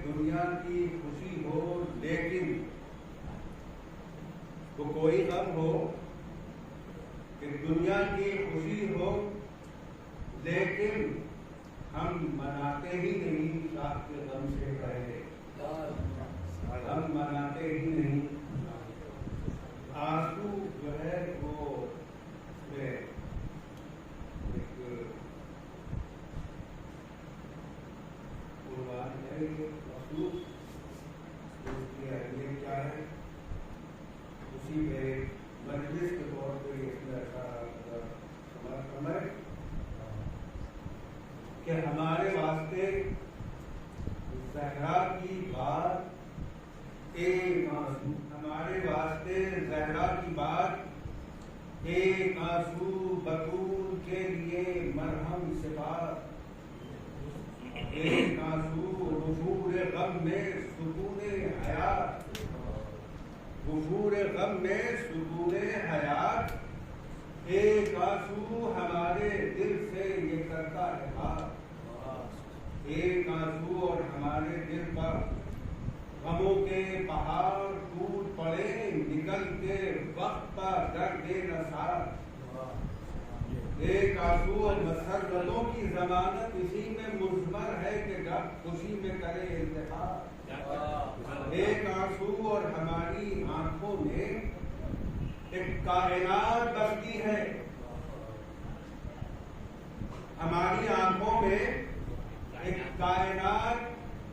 دنیا کی خوشی ہو لیکن وہ کوئی غم ہو کہ دنیا کی خوشی ہو لیکن ہم مناتے ہی نہیں شاہ کے غم سے پہلے، ہم مناتے ہی نہیں. آنسو جو ہے وہ اس میں ایک قربان ہے، مخصوص اس کی اہمیت کیا ہے، اسی میں مجلس کے طور پہ اس میں ایسا کہ ہمارے واسطے زہرا کی بات ایک آنسو، ہمارے واسطے زہرا کی بات ایک آنسو، بطول کے لیے مرہم صفات، ایک آنسو غفور غم میں سکون حیات، غفور غم میں سکون حیات، ایک آنسو ہمارے دل سے یہ کرتا ہے بات، ایک آنسو اور ہمارے دل پر غموں کے پہاڑ ٹوٹ پڑے، نکل کے وقت پر درد نثار، ایک آنسو اور مسرتوں کی ضمانت اسی میں مضمر ہے کہ جب خوشی میں کرے انتخاب، ایک آنسو اور ہماری آنکھوں میں ایک کائنات بستی ہے، ہماری آنکھوں میں ایک کائنات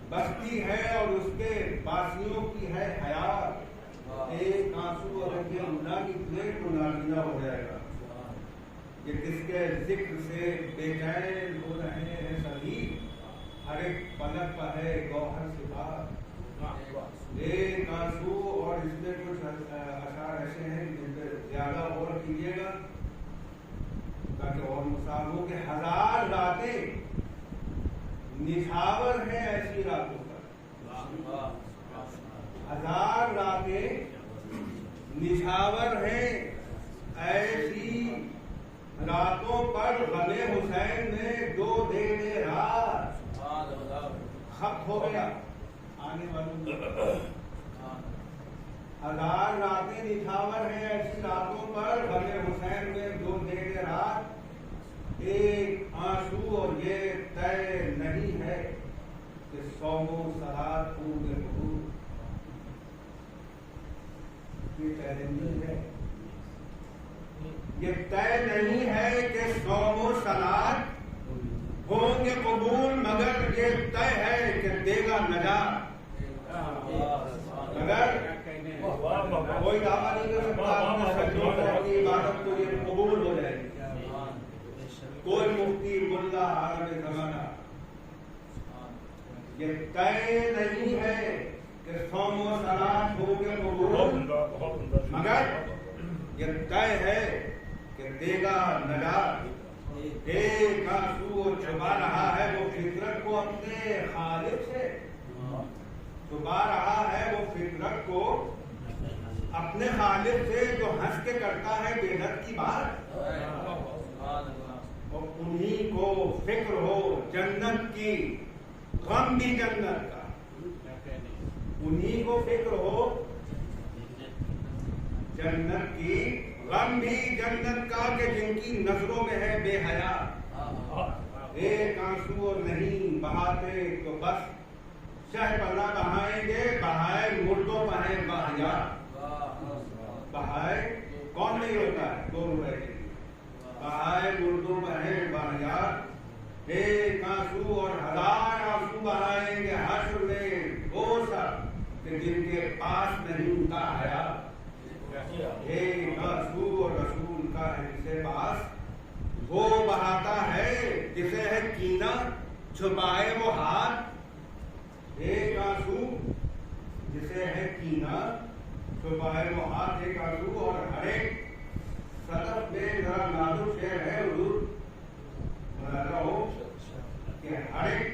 بستی ہے اور اس کے باسیوں کی ہے حیات، ایک آنسو اور اللہ کی پلیٹ کو نابینا ہو جائے گا، یہ کس کے ذکر سے بے چین ہو رہے ہیں سبھی، ہر ایک پلک پر ہے گوہر صفات، ایک آنسو. اور اس میں کچھ اشعار ایسے ہیں جن پہ زیادہ غور کیجیے گا تاکہ اور مثال ہو کہ ہزار راتیں نچھاور ہیں ایسی راتوں پر، ہزار راتیں نچھاور ہیں ایسی راتوں پر، غم حسین نے دو دن رات خط ہو گیا آنے والوں، ہزار راتیں نچھاور ہیں ایسی راتوں پر، غم حسین میں دو دن رات، ایک آنسو اور یہ طے نہیں ہے کہ صوم و صلات ہوں گے قبول، یہ طے نہیں ہے، یہ طے نہیں ہے کہ صوم و صلات ہوں گے قبول، مگر یہ طے ہے کہ دے گا نجات، مگر کوئی دعویٰ نہیں کر سکتا اپنے سجدوں سے اپنی عبادت کو یہ قبول ہو جائے گی، کوئی مفتی ملا عالم زمانہ، یہ طے نہیں ہے کہ صوم و صلات ہوں گے قبول، مگر یہ طے ہے کہ دے گا نجات، ایک آنسو چھپا رہا ہے وہ فطرت کو اپنے خالق سے، چھپا رہا ہے وہ فطرت کو اپنے خالق سے جو ہنس کے کرتا ہے بے درد کی بات، اور انہی کو فکر ہو جنت کی غم بھی جنت کا، انہی کو فکر ہو جنت کی غم بھی جنت کا، کہ جن کی نظروں میں ہے بے حیا، ایک آنسو اور نہیں بہاتے تو بس شہ پنا بہائیں گے، بہائے مردوں پر ہے باحیا، بہائے کون نہیں ہوتا ہے 2 روپے کے لیے، بہائے مردوں پر ہے باحیا، ایک آنسو اور ہزار آنسو بہائیں گے حشر میں وہ سب کہ جن کے پاس نہیں ہوتا حیا، ایک آنسو اور رسول کا ہے جسے پاس وہ بہاتا ہے جسے ہے کینہ چھپائے وہ ہاتھ، ایک آنسو جسے ہے کینہ چھپائے وہ ہاتھ، ایک آنسو اور ہر ایک صدف میں ذرا نازک شعر ہے حضور بتا رہا ہوں کہ ہر ایک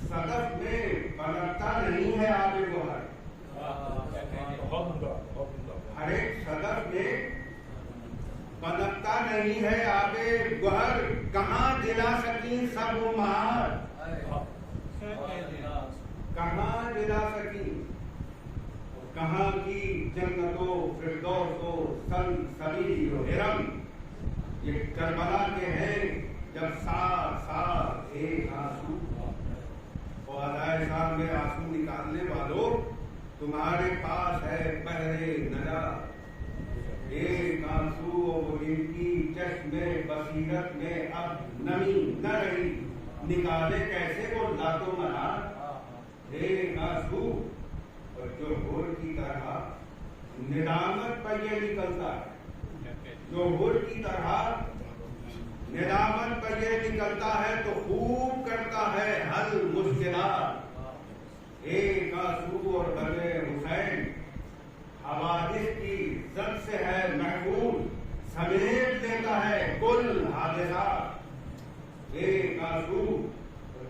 صدف میں پنپتا نہیں ہے آب گوہر، ہر ایک صدف میں پنپتا نہیں ہے آب گوہر، کہاں دلا سکیں سب مہار، کہاں جلا سکی، کہاں کی جنتوں فردوس و سلسبیل و حرم، یہ کربلا کے ہیں جب ساتھ ساتھ ایک آنسو، اور ادائے شام میں آنسو نکالنے والوں تمہارے پاس ہے بحر نجات، ایک آنسو وہ جن کی چشم بصیرت میں اب نمی نہ رہی، نکالے کیسے وہ لاتوں مراد، ایک آنسو اور جو ہور کی طرح ندامت پر یہ نکلتا ہے، جو ہور کی طرح ندامت پر یہ نکلتا ہے تو خوب کرتا ہے حل مشکلات، ایک آنسو اور غم حسین حوادث کی زد سے ہے محفوظ، سمیٹ دیتا ہے کل حادثات، ایک آنسو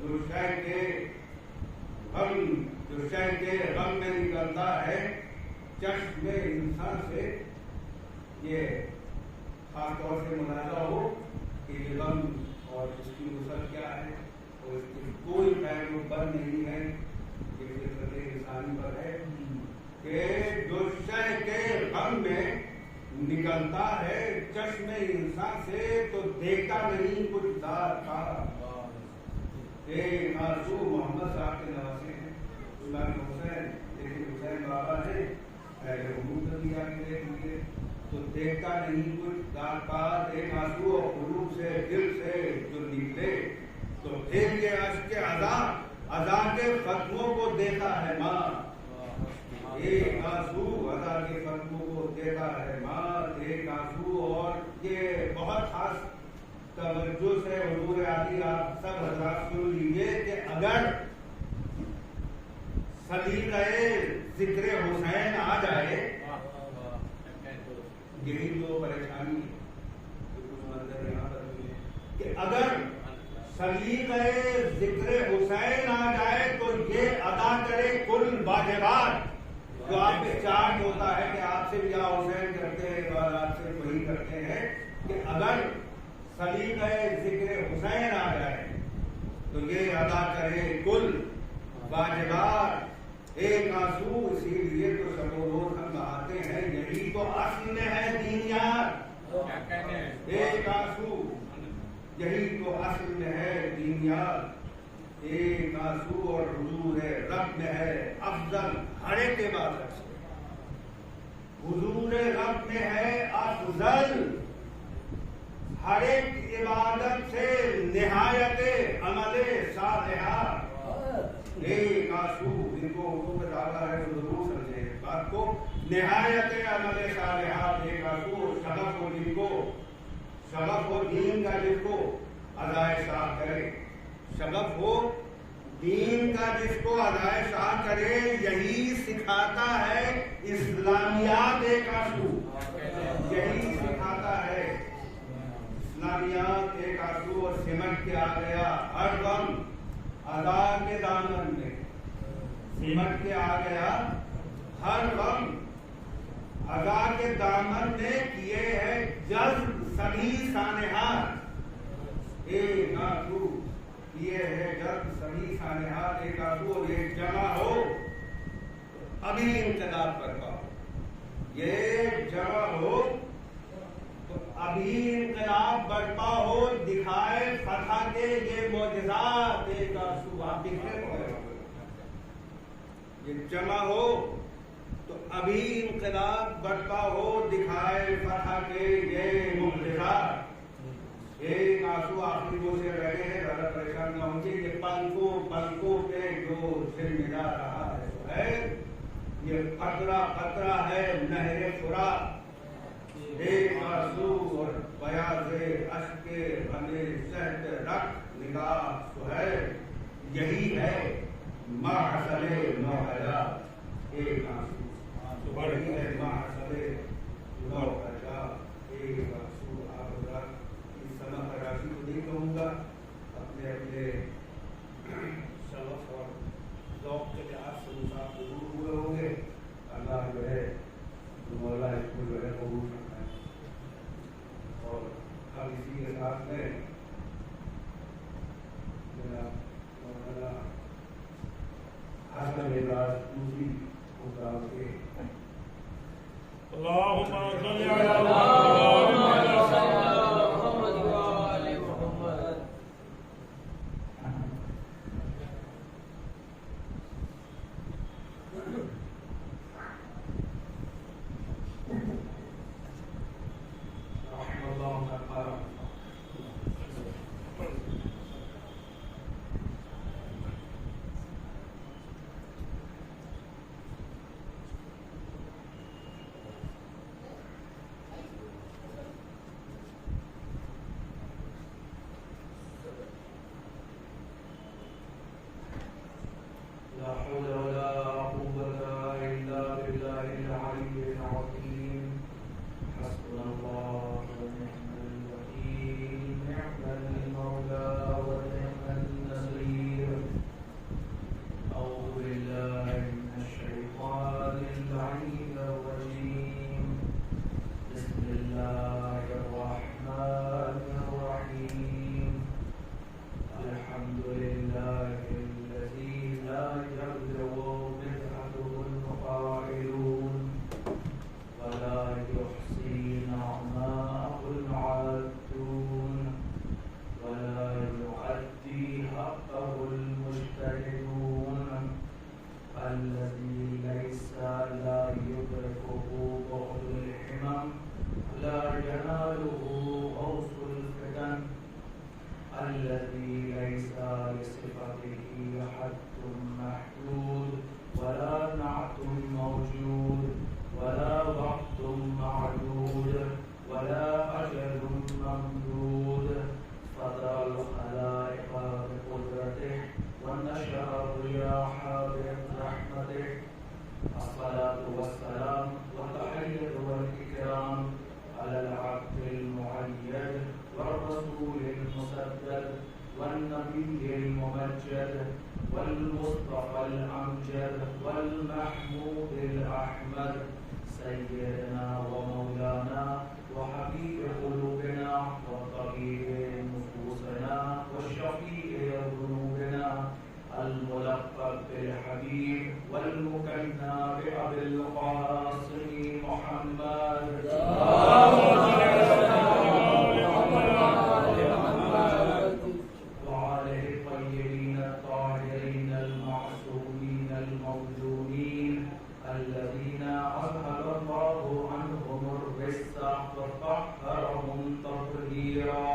جو شے کے غم میں نکلتا ہے چشم انسان سے، یہ خاص طور سے ملاحظہ ہو کہ یہ غم اور اس کی وسعت کیا ہے، اور اس کی کوئی پہلو پر نہیں ہے، یہ فطرت انسانی پر ہے کہ جو شے کے غم میں نکلتا ہے چشم انسان سے تو دیکھتا نہیں کچھ ذات کا، ایک آنسو محمد صاحب کے نواسے ہیں، امام حسین، لیکن حسین بابا نے پہلے عمود دیا کہ دیکھیے تو دیکھتا نہیں کچھ ذات کا، ایک آنسو اور قلوب سے دل سے جو نکلے تو پھر یہ اشک عزا کے فتموں کو دیتا ہے ماں، ایک آنسو عزا کے فتموں کو دیتا ہے ماں، ایک آنسو، اور یہ بہت خاص توجہ سے حضور علی آپ سب حضرات سن لیجیے کہ اگر سلیقہ ذکر حسین آ جائے، یہی تو پریشانی ہے کچھ منظر یہاں پر کہ اگر سلیقہ ذکر حسین آ جائے تو یہ ادا کرے کل واجبات جو آپ پہ چارج ہوتا ہے کہ آپ سے یا حسین کرتے ہیں اور آپ سے وہی کرتے ہیں، کہ اگر سلیقہ ذکر حسین آ جائے تو یہ ادا کرے کل واجبات، ایک آنسو، اسی لیے تو شب و روز ہم بہاتے ہیں، یہی تو اصل میں ہے دینیات، ایک آنسو یہی تو اصل میں ہے دینیات، ایک آنسو اور حضور رب میں ہے افضل ہر ایک عبادت سے، حضور رب میں ہے افضل ہر ایک عبادت سے، نہایت عمل صالحہ، ایک آنسو، جن کو اردو میں دعویٰ ہے وہ ضرور سمجھے اس بات کو، نہایت عمل صالحات، ایک آنسو، شغف و دین کو، شغف و دین کا جس کو ادائے شاہ کرے، شغف ہو دین کا جس کو ادائے شاہ کرے، یہی سکھاتا ہے اسلامیات، ایک آنسو یہی سکھاتا ہے اسلامیات، ایک آنسو، اور سمٹ کے آ گیا ہر غم ادا کے دامن میں، سمٹ کے آ گیا ہر غم ادا کے دامن میں، کیے ہے جذب سبھی سانحات، ایک آنسو، کیے ہے جذب سبھی سانحات، ایک آنسو، اور یہ جمع ہو ابھی انقلاب برپا ہو، یہ جمع ہو تو ابھی انقلاب برپا ہو، دکھائے فتح کے یہ معجزات، ایک آنسو، آپ بکھرے پڑے، یہ جمع ہو تو ابھی انقلاب برپا ہو، دکھائے فتح کے یہ معجزات، ایک آنسو، آخری دو سے رہے ہیں، زیادہ پریشان نہ ہوں گے، یہ پلکوں پہ جو ذمہ دار رہا ہے، یہ قطرہ قطرہ ہے نہر فرات، ایک آنسو اور بیاض اشک غم شہد رکھ نگاہ سہیل، یہی ہے محصل نوحیات، ایک آنسو بڑی ہے محصل نوحیات، ایک آنسو، آپ حضرات اس سماع تراشی کو نہیں کہوں گا، اپنے اپنے شغف اور ذوق کے لحاظ سے مساف ضرور ہوئے ہوں گے، اللہ جو ہے مولا اس کو جو ہے قبول کرتا ہے، اور اب اسی کے ساتھ میں مولانا دوسری اتار کے اللهم صل على محمد وآل محمد. رحم الله من قال لا حول ولا قوة إلا بالله العلي العظيم. حسبنا الله ونعم الوكيل. نعم المولى ونعم النصير. أعوذ بالله من الشيطان اللعين الرجيم. بسم الله الرحمن الرحيم. الحمد لله الذي لا يبلغ بدعته القائلون ولا يحصي نعماءه العادون ولا يؤدي حقه المجتهدون الذي ليس لا يدركه بعد الحمم لا يناله غوث الفتن الذي ليس لصفته حد محدود ولا نعت موجود ولا وقت معدود ولا أجل ممدود. فدى الخلائق بقدرته ونشر الرياح برحمته. الصلاة والسلام والتحية والإكرام على العبد المؤيد والرسول المسدد والنبي الممجد والمصطفى الأمجد والمحمود الأحمد سيدنا ومولانا وحبيب قلوبنا وطبيب نفوسنا وشفيع ذنوبنا الملقب بالحبيب والمكنى بأبي القاسم محمد. وعليه الطيبين الطاهرين المعصومين الموجودين الذين أذهب الله عنهم الرجس وطهرهم تطهيرا.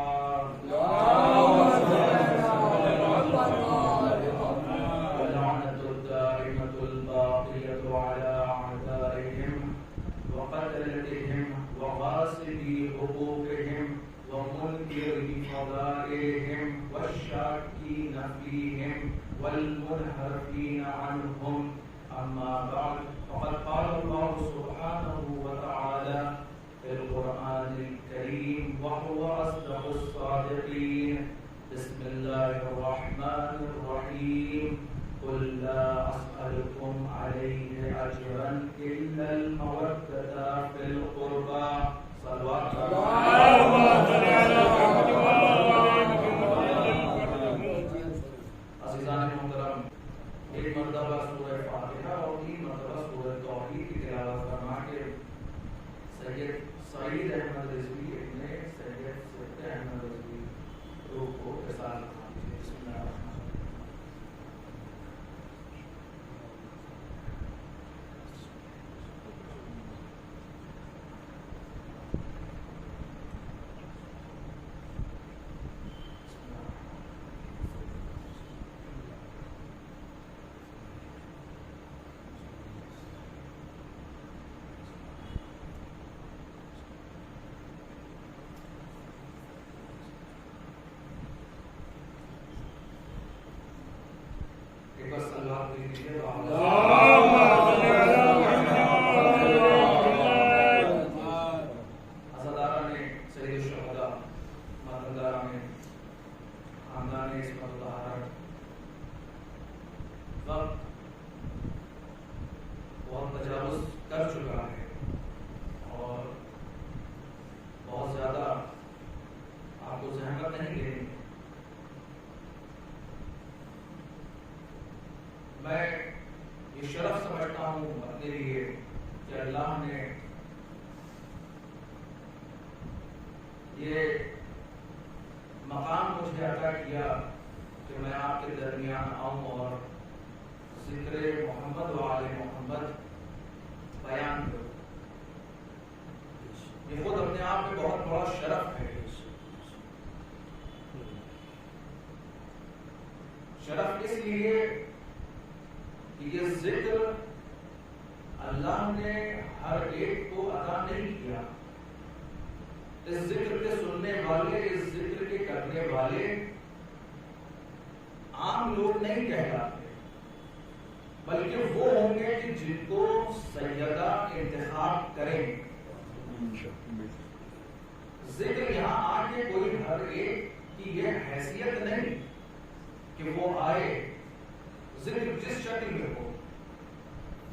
واللعنة الدائمة الباقية على أعدائهم وقتلتهم وغاصبي حقوقهم ومنكري فضائلهم والشاكين فيهم والمنحرفين عنهم. أما بعد فقد قال الله سبحانه وتعالى في القرآن الكريم وهو أصدق الصادقين. بسم الله الرحمن الرحيم. قل لا أسألكم عليه أجرا إلا المودة في القربى. صلوات عزیزان محترم، ایک مرتبہ سورہ فاتحہ اور 3 مرتبہ سورہ توحید کی تلاوت فرما کے سید سعید احمد رضوی ابن سید احمد رضوی روح کو احسان فرمائیے. بسم اللہ الرحمن الرحیم. بس اللہ دیجیے. عزاداران سید الشہداء ماتنداران خاندان عصمت الطہارہ وقت بہت تجاوز کر چکا ہے اور بہت زیادہ آپ کو زحمت نہیں لینی. میں یہ شرف سمجھتا ہوں اپنے لیے کہ اللہ نے یہ مقام مجھے عطا کیا کہ میں آپ کے درمیان آؤں اور ذکر محمد و آل محمد بیان کروں. یہ خود اپنے آپ میں بہت بڑا شرف ہے. شرف اس لیے کہ یہ ذکر اللہ نے ہر ایک کو عطا نہیں کیا. اس ذکر کے سننے والے، اس ذکر کے کرنے والے عام لوگ نہیں کہلاتے، بلکہ وہ ہوں گے کہ جن کو سیدہ انتخاب کریں. ذکر یہاں آ کے کوئی ہر ایک کی یہ حیثیت نہیں کہ وہ آئے. ذکر جس شکل میں ہو،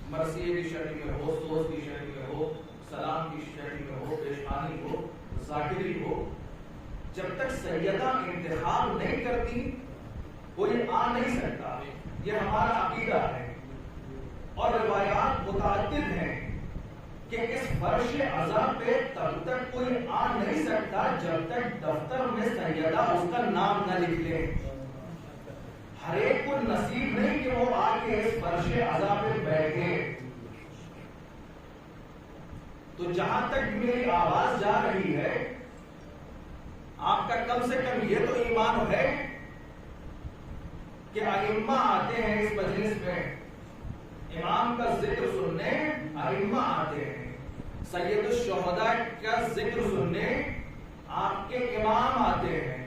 مرثیے کی شکل میں ہو، سوز کی شکل میں ہو، سلام کی شکل میں ہو، پیشانی ہو، ذاکری ہو، جب تک سیدہ انتخاب نہیں کرتی کوئی آ نہیں سکتا. یہ ہمارا عقیدہ ہے اور روایات متعدد ہیں کہ اس فرش عزا پہ تب تک کوئی آ نہیں سکتا جب تک دفتر میں سیدہ اس کا نام نہ لکھ لے. ہر ایک کو نصیب نہیں کہ وہ آ کے اس فرش عزا پہ بیٹھے. تو جہاں تک میری آواز جا رہی ہے، آپ کا کم سے کم یہ تو ایمان ہے کہ ائمہ آتے ہیں اس مجلس میں، امام کا ذکر سننے ائمہ آتے ہیں، سید الشہداء کا ذکر سننے آپ کے امام آتے ہیں.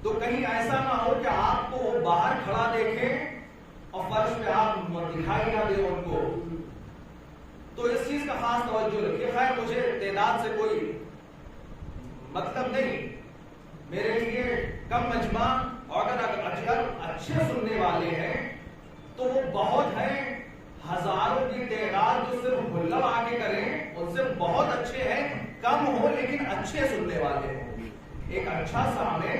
تو کہیں ایسا نہ ہو کہ آپ کو وہ باہر کھڑا دیکھیں اور فرش پہ آپ دکھائی نہ دیں ان کو. تو اس چیز کا خاص توجہ رکھیے. خیر مجھے تعداد سے کوئی مطلب نہیں، میرے لیے کم مجمع اور اگر اچھے سننے والے ہیں تو وہ بہت ہیں. ہزاروں کی تعداد جو صرف ملب آگے کریں ان سے بہت اچھے ہیں. کم ہو لیکن اچھے سننے والے ہوں. ایک اچھا سامع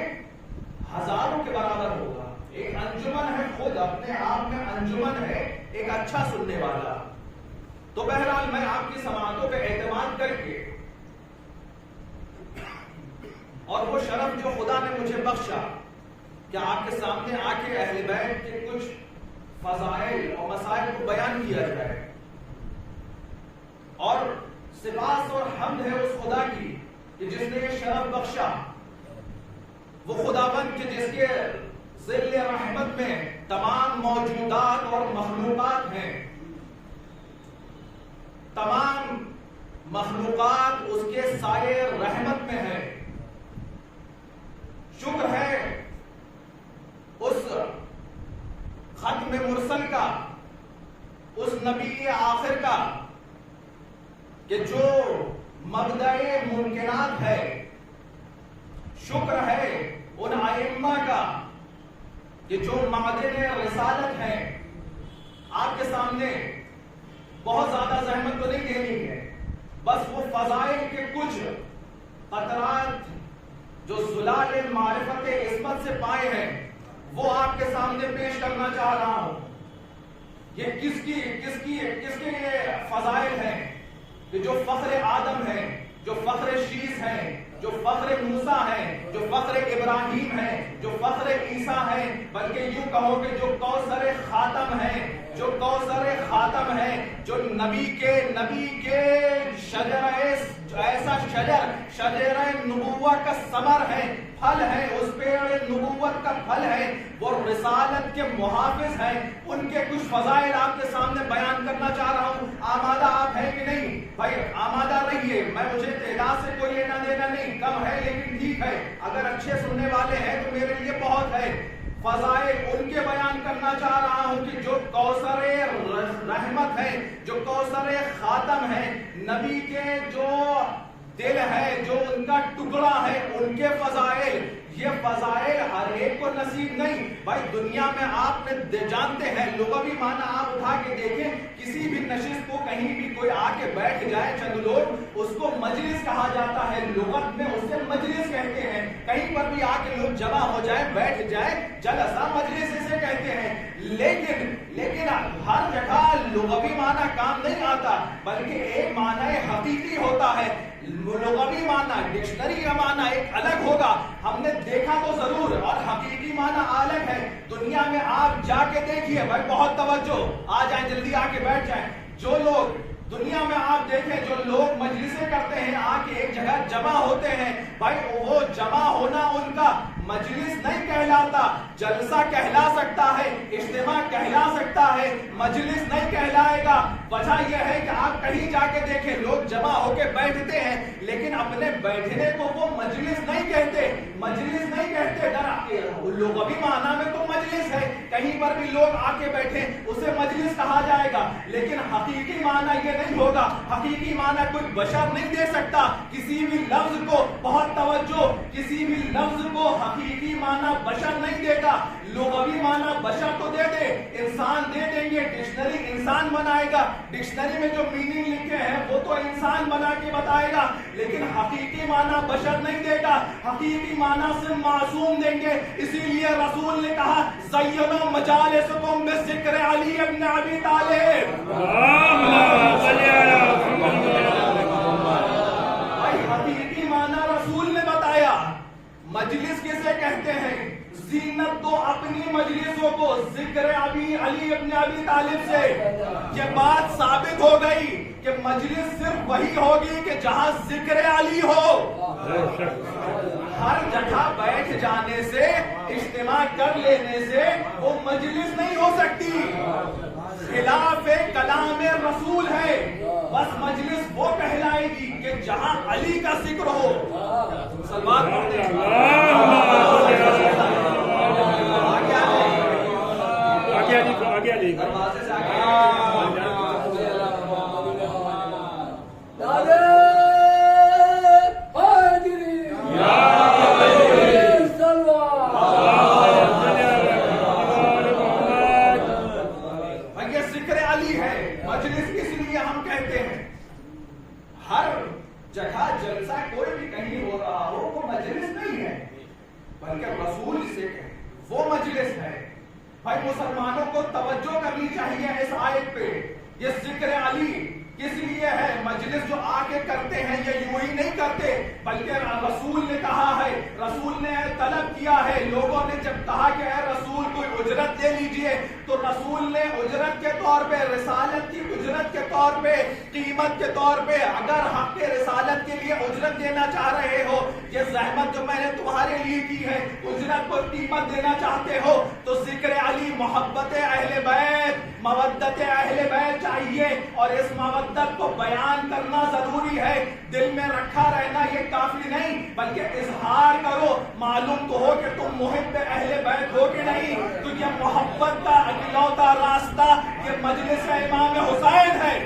ہزاروں کے برابر ہوگا. ایک انجمن ہے، خود اپنے آپ میں انجمن ہے ایک اچھا سننے والا. تو بہرحال میں آپ کی سماعتوں پہ اعتماد کر کے اور وہ شرف جو خدا نے مجھے بخشا کہ آپ کے سامنے آ کے اہل بیت کے کچھ فضائل اور مسائل کو بیان کیا جائے، اور سپاس اور حمد ہے اس خدا کی کہ جس نے یہ شرف بخشا. وہ خداوند کہ جس کے ظل رحمت میں تمام موجودات اور مخلوقات ہیں، تمام مخلوقات اس کے سائے رحمت میں ہے. شکر ہے اس ختم مرسل کا، اس نبی آخر کا کہ جو مبدأ ممکنات ہے. شکر ہے ان ائمہ کا کہ جو معدن رسالت ہیں. آپ کے سامنے بہت زیادہ زحمت تو نہیں دینی ہے، بس وہ فضائل کے کچھ قطرات جو زلال معرفت عصمت سے پائے ہیں وہ آپ کے سامنے پیش کرنا چاہ رہا ہوں. یہ کس کے لیے فضائل ہیں کہ جو فخر آدم ہے، جو فخر شیس ہے، جو فخر موسیٰ ہے، جو فخر ابراہیم ہے، جو فخر عیسیٰ ہے، بلکہ یوں کہو کہ جو کوثر خاتم ہے، جو کوثر خاتم ہے، جو نبی کے ایسا شجر نبوت کا ثمر ہے، پھل ہے، اس پیڑ نبوت کا پھل ہے، وہ رسالت کے محافظ ہیں. ان کے کچھ فضائل آپ کے سامنے بیان کرنا چاہ رہا ہوں. آمادہ آپ ہیں کہ نہیں؟ بھائی آمادہ رہیے. مجھے تعداد سے کوئی لینا دینا نہیں، کم ہے لیکن ٹھیک ہے. اگر اچھے سننے والے ہیں تو میرے لیے بہت ہے. فضائل ان کے بیان کرنا چاہ رہا ہوں کہ جو کوثر رحمت ہے، جو کوثر خاتم ہے، نبی کے جو دل ہے، جو ان کا ٹکڑا ہے، ان کے فضائل. یہ فضائل ہر ایک کو نصیب نہیں. بھائی دنیا میں آپ نے جانتے ہیں لغوی معنی آپ اٹھا کے دیکھیں، کسی بھی نشست کو کہیں بھی کوئی آ کے بیٹھ جائے چند لوگ، اس کو مجلس کہا جاتا ہے. لغت میں اسے مجلس کہتے ہیں. کہیں پر بھی آ کے لوگ جمع ہو جائے، بیٹھ جائے، جلسہ مجلس اسے کہتے ہیں. لیکن ہر نہیں آتا، بلکہ ایک معنی حقیقی ہوتا ہے. لغوی معنی، ڈکشنری کا معنی ایک الگ ہوگا، ہم نے دیکھا تو ضرور، اور حقیقی معنی الگ ہے. دنیا میں آپ جا کے دیکھیے بھائی، بہت توجہ، آ جائیں جلدی آ کے بیٹھ جائیں. جو لوگ دنیا میں آپ دیکھیں، جو لوگ مجلسیں کرتے ہیں، آ کے ایک جگہ جمع ہوتے ہیں، بھائی وہ جمع ہونا ان کا مجلس نہیں کہلاتا. جلسہ کہلا سکتا ہے، اجتماع کہلا سکتا ہے، مجلس نہیں کہلائے گا. وجہ یہ ہے کہ آپ کہیں جا کے دیکھیں، لوگ جمع ہو کے بیٹھتے ہیں، لیکن اپنے بیٹھنے کو وہ مجلس نہیں کہتے. مجلس نہیں کہتے، لغوی معنی میں تو مجلس ہے، کہیں پر بھی لوگ آ کے بیٹھے اسے مجلس کہا جائے گا. لیکن حقیقی معنی یہ نہیں ہوگا. حقیقی معنی کوئی بشر نہیں دے سکتا کسی بھی لفظ کو. بہت توجہ، کسی بھی لفظ کو حقیقی معنی بشر نہیں دے گا. لغوی معنی بشر تو دے دے، انسان دے دیں گے، ڈکشنری انسان بنائے گا، ڈکشنری میں جو میننگ لکھے ہیں وہ تو انسان بنا کے بتائے گا، لیکن حقیقی معنی بشر نہیں دے گا. حقیقی معنی صرف معصوم دیں گے. اسی لیے رسول نے کہا زینوا مجالسکم بذکر علی ابن ابی طالب. حقیقی معنی رسول نے بتایا. مجلس کسے کہتے ہیں؟ زینت دو اپنی مجلسوں کو ذکر علی ابن ابی طالب سے. یہ بات ثابت ہو گئی کہ مجلس صرف وہی ہوگی کہ جہاں ذکر علی ہو. ہر جگہ بیٹھ جانے سے، اجتماع کر لینے سے وہ مجلس نہیں ہو سکتی. خلاف کلام رسول ہے. بس مجلس وہ کہلائے گی کہ جہاں علی کا ذکر ہو. سلوات پڑھتے ہیں. دروازے سے ذکر علی ہے. مجلس اس لیے ہم کہتے ہیں ہر جگہ جلسہ کوئی بھی کہیں ہو رہا ہو وہ مجلس نہیں ہے، بلکہ رسول سے کہ وہ مجلس ہے. بھائی مسلمانوں کو توجہ کرنی چاہیے اس آیت پہ. یہ ذکر علی کس لیے ہے؟ مجلس جو آ کے کرتے ہیں یہ یوں ہی نہیں کرتے، بلکہ رسول نے کہا ہے، رسول نے طلب کیا ہے. لوگوں نے جب کہا کہ اے رسول کوئی اجرت دے لیجئے، تو رسول نے اجرت کے طور پہ، رسالت کی اجرت کے طور پہ، قیمت کے طور پہ، اگر حق کے رسالت کے لیے اجرت دینا چاہ رہے ہو، یہ زحمت جو میں نے تمہارے لیے کی ہے، اجرت پر قیمت دینا چاہتے ہو، تو ذکر علی، محبت اہل بیت، مودت اہل بیت چاہیے. اور اس مودت کو بیان کرنا ضروری ہے. دل میں رکھا رہنا یہ کافی نہیں، بلکہ اظہار کرو. معلوم تو ہو کہ تم محب اہل بیت ہو کہ نہیں. تو یہ محبت کا اکلوتا راستہ یہ مجلس امام حسین ہے.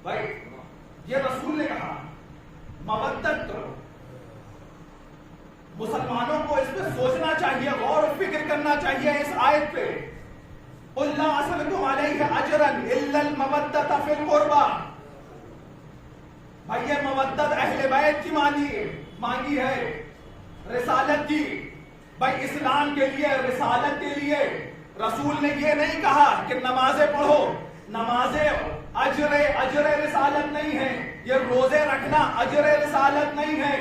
بھائی یہ رسول نے کہا مودت کرو. مسلمانوں کو اس پہ سوچنا چاہیے، غور و فکر کرنا چاہیے اس آیت پہ. قُلْ لَا أَسْأَلُكُمْ عَلَيْهِ أَجْرًا إِلَّا الْمَوَدَّةَ فِي الْقُرْبَى. بھائی یہ مودت اہل بیت کی مانگی ہے، رسالت کی. بھائی اسلام کے لیے، رسالت کے لیے رسول نے یہ نہیں کہا کہ نمازیں پڑھو. نمازیں اجر رسالت نہیں ہے. یہ روزے رکھنا اجر رسالت نہیں ہے.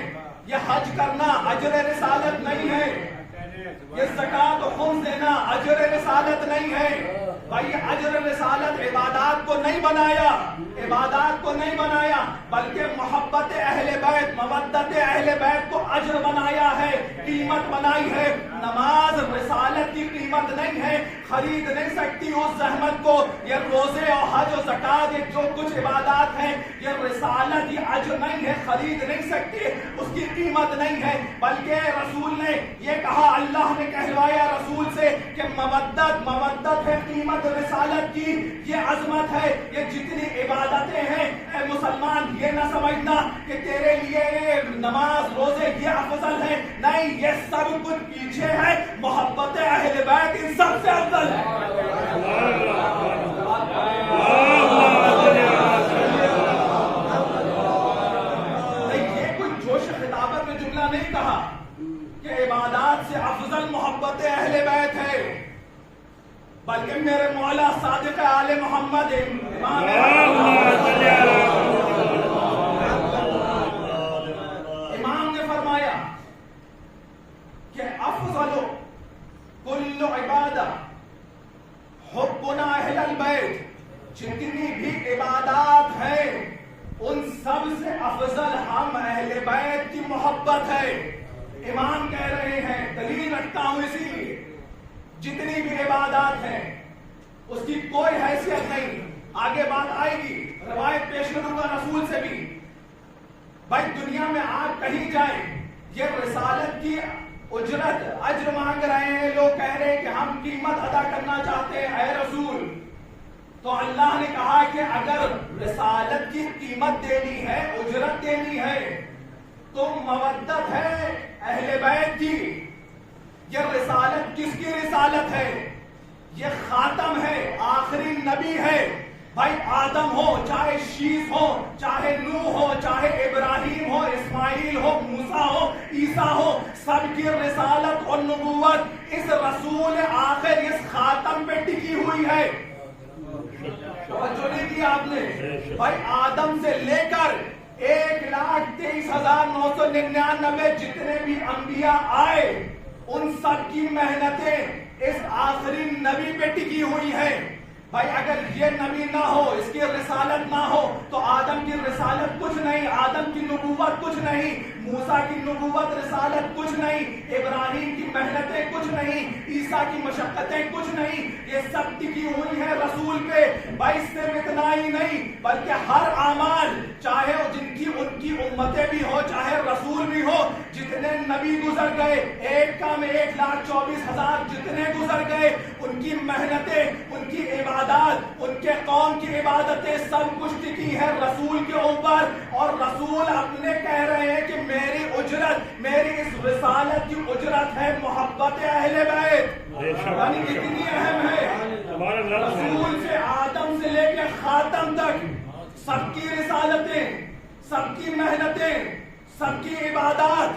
یہ حج کرنا اجر رسالت نہیں ہے. یہ زکات و خمس دینا اجر رسالت نہیں ہے. بھائی اجر رسالت عبادات کو نہیں بنایا، عبادات کو نہیں بنایا، بلکہ محبت اہل بیت، مودت اہل بیت کو اجر بنایا ہے، قیمت بنائی ہے. نماز رسالت کی قیمت نہیں ہے، خرید نہیں سکتی اس زحمت کو. یہ روزے اور حج و زکات، یہ جو کچھ عبادات ہیں، یہ رسالت، یہ اجر نہیں ہے، خرید نہیں سکتی، اس کی قیمت نہیں ہے. بلکہ رسول نے یہ کہا، اللہ نے کہلوایا رسول سے کہ مودت ہے، قیمت رسالت کی یہ عظمت ہے. یہ جتنی عبادتیں ہیں اے مسلمان، یہ نہ سمجھنا کہ تیرے لیے نماز روزے یہ افضل ہے. نہیں، یہ سب کچھ پیچھے ہے. محبت اہل بیت ان سب سے افضل ہے. یہ کوئی جوش خطابت میں جملہ نہیں کہا. کہ عبادات سے افضل محبت اہل بیت ہے، بلکہ میرے مولا صادق آل محمد امام نے فرمایا کہ افضل کل عبادہ حبنا اہل البیت، جتنی بھی عبادات ہیں ان سب سے افضل ہم اہل بیت کی محبت ہے۔ امام کہہ رہے ہیں، دلیل رکھتا ہوں اسی لیے، جتنی بھی عبادات ہیں اس کی کوئی حیثیت نہیں، آگے بات آئے گی، روایت پیش کروں گا رسول سے بھی۔ بھائی دنیا میں آپ کہیں جائیں، یہ رسالت کی اجرت اجر مانگ رہے ہیں، لوگ کہہ رہے ہیں کہ ہم قیمت ادا کرنا چاہتے ہیں اے رسول، تو اللہ نے کہا کہ اگر رسالت کی قیمت دینی ہے، اجرت دینی ہے، تو مودت ہے اہل بیت کی۔ یہ رسالت کس کی رسالت ہے؟ یہ خاتم ہے، آخری نبی ہے۔ بھائی آدم ہو، چاہے شیس ہو، چاہے نوح ہو، چاہے ابراہیم ہو، اسماعیل ہو، موسیٰ ہو، عیسیٰ ہو، سب کی رسالت اور نبوت اس رسول آخر، اس خاتم پہ ٹکی ہوئی ہے۔ توجہ نہیں کی آپ نے؟ بھائی آدم سے لے کر 1,23,999 جتنے بھی انبیاء آئے، ان سب کی محنتیں اس آخری نبی پہ ٹکی ہوئی ہیں۔ بھائی اگر یہ نبی نہ ہو، اس کی رسالت نہ ہو، تو آدم کی رسالت کچھ نہیں، آدم کی نبوت کچھ نہیں، موسیٰ کی نبوت رسالت کچھ نہیں، ابراہیم کی محنتیں کچھ نہیں، عیسیٰ کی مشقتیں کچھ نہیں، یہ سب ٹکی ہوئی ہے رسول پہ۔ بھائی صرف اتنا ہی نہیں، بلکہ ہر اعمال، چاہے جن کی ان کی امتیں بھی ہو، چاہے رسول بھی ہو، جتنے نبی گزر گئے، ایک کا میں 1,24,000 جتنے گزر گئے، ان کی محنتیں، ان کی عبادت، ان کے قوم کی عبادتیں سب کچھ ٹکی ہے رسول کے اوپر، اور رسول اپنے کہہ رہے ہیں کہ میری اجرت، میری اس رسالت کی اجرت ہے محبت اہل بیت۔ یعنی کتنی اہم ہے، رسول سے آدم سے لے کے خاتم تک سب کی رسالتیں، سب کی محنتیں، سب کی عبادات،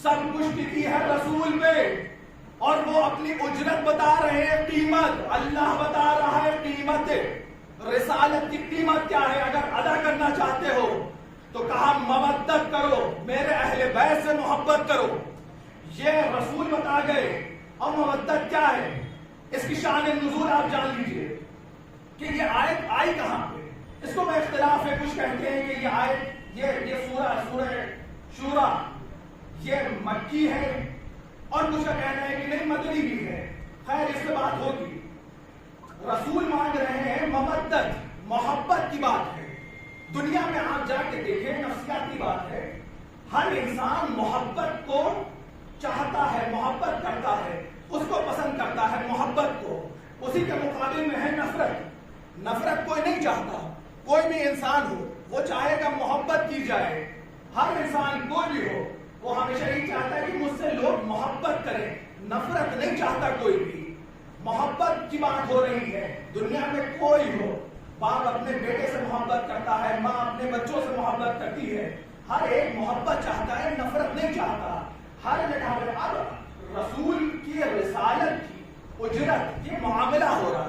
سب کچھ ٹکی ہے رسول پہ، اور وہ اپنی اجرت بتا رہے ہیں، قیمت اللہ بتا رہا ہے، قیمت رسالت کی قیمت کیا ہے۔ اگر ادا کرنا چاہتے ہو تو کہا مودت کرو، میرے اہل بیت سے محبت کرو، یہ رسول بتا گئے۔ اور مودت کیا ہے، اس کی شان نزول آپ جان لیجئے کہ یہ آیت آئی کہاں پہ۔ اس کو میں اختلاف ہے، کچھ کہتے ہیں کہ یہ آیت، یہ سورہ شورا یہ مکی ہے، اور کچھ کا کہنا ہے کہ نہیں مدنی بھی ہے۔ خیر اس پہ بات ہوگی۔ رسول مانگ رہے ہیں مودت، محبت کی بات ہے۔ دنیا میں آپ جا کے دیکھیں، نفسیات کی بات ہے، ہر انسان محبت کو چاہتا ہے، محبت کرتا ہے، اس کو پسند کرتا ہے محبت کو۔ اسی کے مقابل میں ہے نفرت۔ نفرت کوئی نہیں چاہتا، کوئی بھی انسان ہو وہ چاہے گا محبت کی جائے۔ ہر انسان کوئی بھی ہو وہ ہمیشہ یہ چاہتا ہے کہ مجھ سے لوگ محبت کریں، نفرت نہیں چاہتا کوئی بھی۔ محبت کی بات ہو رہی ہے۔ دنیا میں کوئی ہو، باپ اپنے بیٹے سے محبت کرتا ہے، ماں اپنے بچوں سے محبت کرتی ہے، ہر ایک محبت چاہتا ہے، نفرت نہیں چاہتا۔ ہر جگہ پر اب رسول کی رسالت کی اجرت، یہ معاملہ ہو رہا ہے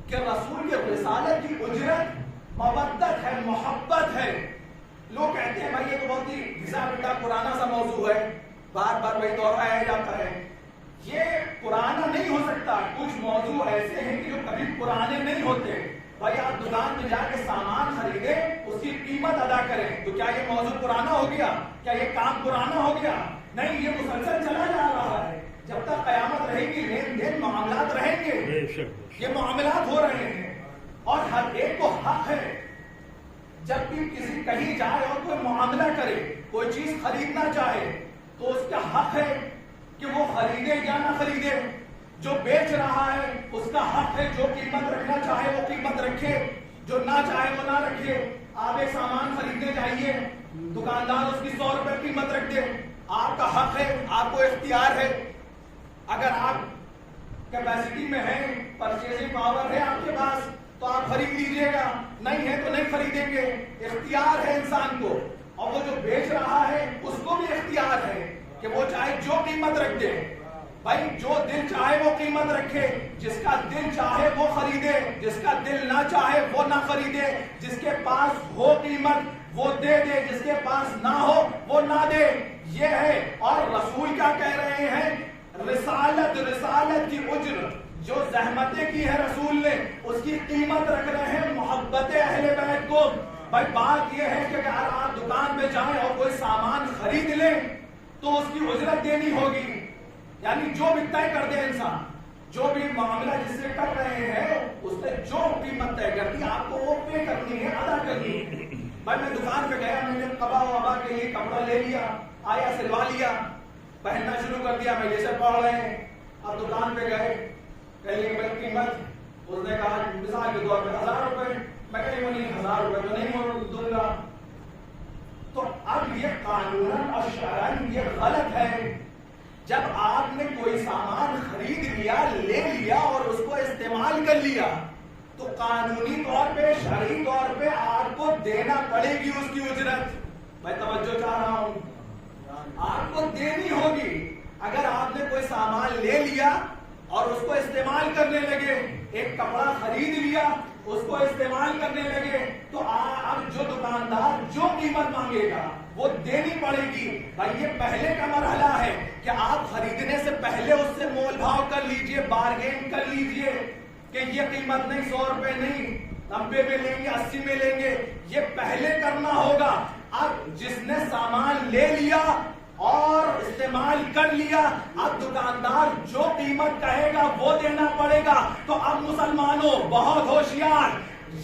کہ رسول کی رسالت کی اجرت مودت ہے، محبت ہے۔ لوگ کہتے ہیں بھائی یہ تو بہت ہی گھسا پٹا پرانا سا موضوع ہے، بار بار وہی دہرایا جاتا ہے۔ یہ پرانا نہیں ہو سکتا، کچھ موضوع ایسے ہیں کہ جو کبھی پرانے نہیں ہوتے۔ بھائی آپ دکان میں جا کے سامان خریدیں، اس کی قیمت ادا کریں، تو کیا یہ موضوع پرانا ہو گیا؟ کیا یہ کام پرانا ہو گیا؟ نہیں، یہ مسلسل چلا جا رہا ہے۔ جب تک قیامت رہے گی، لین دین معاملات رہیں گے، یہ معاملات ہو رہے ہیں، اور ہر ایک کو حق ہے جب بھی کسی کہیں جائے اور کوئی معاملہ کرے، کوئی چیز خریدنا چاہے تو اس کا حق ہے کہ وہ خریدے یا نہ خریدے۔ جو بیچ رہا ہے اس کا حق ہے، جو قیمت رکھنا چاہے وہ قیمت رکھے، جو نہ چاہے وہ نہ رکھے۔ آپ ایک سامان خریدنے جائیے، دکاندار اس کی 100 روپے قیمت رکھ دے، آپ کا حق ہے، آپ کو اختیار ہے۔ اگر آپ کیپیسٹی میں ہیں، پرچیزنگ پاور ہے آپ کے پاس، تو آپ خرید لیجئے گا، نہیں ہے تو نہیں خریدیں گے۔ اختیار ہے انسان کو، اور وہ جو بیچ رہا ہے اس کو بھی اختیار ہے کہ وہ چاہے جو قیمت رکھ دے، بھائی جو دل چاہے وہ قیمت رکھے، جس کا دل چاہے وہ خریدے، جس کا دل نہ چاہے وہ نہ خریدے، جس کے پاس ہو قیمت وہ دے دے، جس کے پاس نہ ہو وہ نہ دے، یہ ہے۔ اور رسول کیا کہہ رہے ہیں؟ رسالت کی اجر جو زحمتیں کی ہے رسول نے، اس کی قیمت رکھ رہے ہیں محبت اہل بیت کو۔ بھائی بات یہ ہے کہ اگر آپ دکان پہ جائیں اور کوئی سامان خرید لیں تو اس کی اجرت دینی ہوگی، یعنی جو بھی طے کر دے انسان، جو بھی معاملہ جس سے کر رہے ہیں اس نے جو قیمت طے کر دی آپ کو وہ پے کرنی ہے، ادا کرنی ہے۔ بھائی میں دکان پہ گیا، میں نے قبا و ابا کے لیے کپڑا لے لیا، آیا سلوا لیا، پہننا شروع کر دیا، میں جیسے پڑھ رہے ہیں۔ اب دکان پہ گئے، کہیے کہ بھائی قیمت، اس نے کہا مثال کے طور پہ 1000 روپے، میں کہیں وہ نہیں 1000 روپے تو نہیں دوں گا۔ تو اب یہ قانون اور شرعاً یہ غلط ہے۔ جب آپ نے کوئی سامان خرید لیا، لے لیا اور اس کو استعمال کر لیا تو قانونی طور پہ، شرعی طور پہ آپ کو دینا پڑے گی اس کی اجرت۔ میں توجہ چاہ رہا ہوں، آپ کو دینی ہوگی۔ اگر آپ نے کوئی سامان لے لیا اور اس کو استعمال کرنے لگے، ایک کپڑا خرید لیا اس کو استعمال کرنے لگے، تو اب جو دکاندار جو قیمت مانگے گا وہ دینی پڑے گی۔ بھائی یہ پہلے کا مرحلہ ہے کہ آپ خریدنے سے پہلے اس سے مول بھاؤ کر لیجئے، بارگین کر لیجئے کہ یہ قیمت نہیں، 100 روپے نہیں، 90 میں لیں گے، 80 میں لیں گے، یہ پہلے کرنا ہوگا۔ اب جس نے سامان لے لیا اور استعمال کر لیا، اب دکاندار جو قیمت کہے گا وہ دینا پڑے گا۔ تو اب مسلمانوں بہت ہوشیار،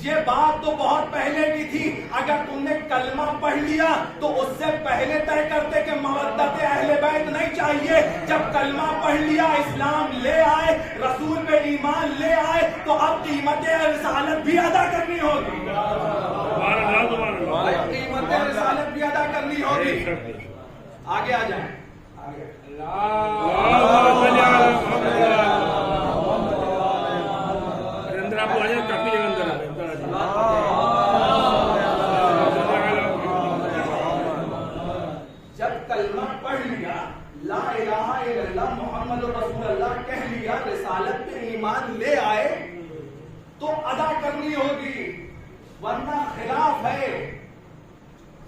یہ بات تو بہت پہلے کی تھی، اگر تم نے کلمہ پڑھ لیا تو اس سے پہلے طے کرتے کہ مودت اہل بیت نہیں چاہیے۔ جب کلمہ پڑھ لیا، اسلام لے آئے، رسول پہ ایمان لے آئے، تو اب قیمت رسالت بھی ادا کرنی ہوگی، قیمت رسالت بھی ادا کرنی ہوگی۔ آگے آ جائیں، جب کلمہ پڑھ لیا، لا الہ الا اللہ محمد رسول اللہ کہہ لیا، رسالت پہ ایمان لے آئے تو ادا کرنی ہوگی، ورنہ خلاف ہے،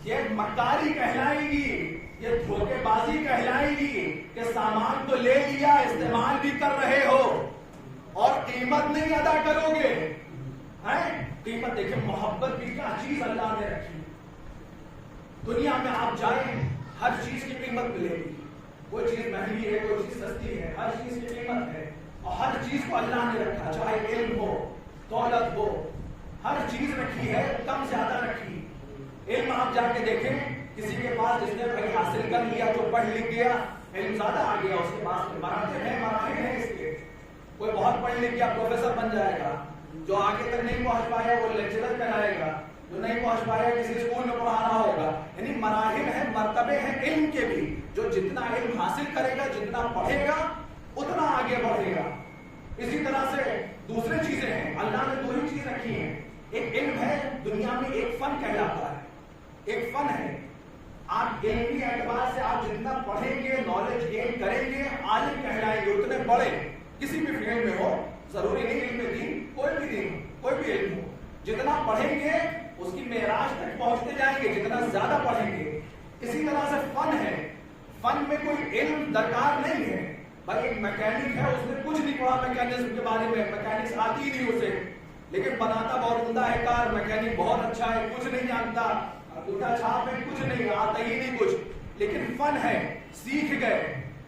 یہ مکاری کہلائے گی، یہ دھوکے بازی کہلائے گی کہ سامان تو لے لیا، استعمال بھی کر رہے ہو اور قیمت نہیں ادا کرو گے۔ قیمت دیکھیں، محبت بھی کیا چیز اللہ نے رکھی۔ دنیا میں آپ جائیں، ہر چیز کی قیمت ملے گی، کوئی چیز مہنگی ہے، کوئی چیز سستی ہے، ہر چیز کی قیمت ہے، اور ہر چیز کو اللہ نے رکھا، چاہے علم ہو، دولت ہو، ہر چیز رکھی ہے، کم زیادہ رکھی۔ علم آپ جا کے دیکھیں، کسی کے پاس جس نے بھائی حاصل کر لیا، جو پڑھ لکھ گیا، علم زیادہ آ گیا، اس کے پاس مراحل ہیں اس کے، کوئی بہت پڑھ لکھ گیا پروفیسر بن جائے گا، جو آگے تک نہیں پہنچ پایا وہ لیکچرر کرائے گا، جو نہیں پہنچ پایا کسی اسکول میں پڑھانا ہوگا۔ یعنی مراحل ہیں، مرتبے ہیں علم کے بھی، جو جتنا علم حاصل کرے گا، جتنا پڑھے گا، اتنا آگے بڑھے گا۔ اسی طرح سے دوسرے چیزیں ہیں، اللہ نے دو ہی چیز رکھی ہیں، ایک علم ہے، دنیا میں ایک فن کہلاتا ہے، ایک فن ہے۔ آپ علمی اعتبار سے آپ جتنا پڑھیں گے، نالج گین کریں گے، عالم کہلائیں گے، اتنے بڑے کسی بھی فیلڈ میں ہو، ضروری نہیں علم دین، کوئی بھی دین، کوئی بھی علم ہو، جتنا پڑھیں گے اس کی معراج تک پہنچتے جائیں گے، جتنا زیادہ پڑھیں گے۔ اسی طرح سے فن ہے، فن میں کوئی علم درکار نہیں ہے۔ بھائی ایک میکینک ہے، اس نے کچھ نہیں پڑھا میکینزم کے بارے میں، میکینکس آتی نہیں اسے، لیکن بناتا بہت عمدہ ہے کار، میکینک بہت اچھا ہے، کچھ نہیں جانتا، انگوٹھا چھاپ ہے، کچھ نہیں آتا ہی نہیں کچھ، لیکن فن ہے، سیکھ گئے۔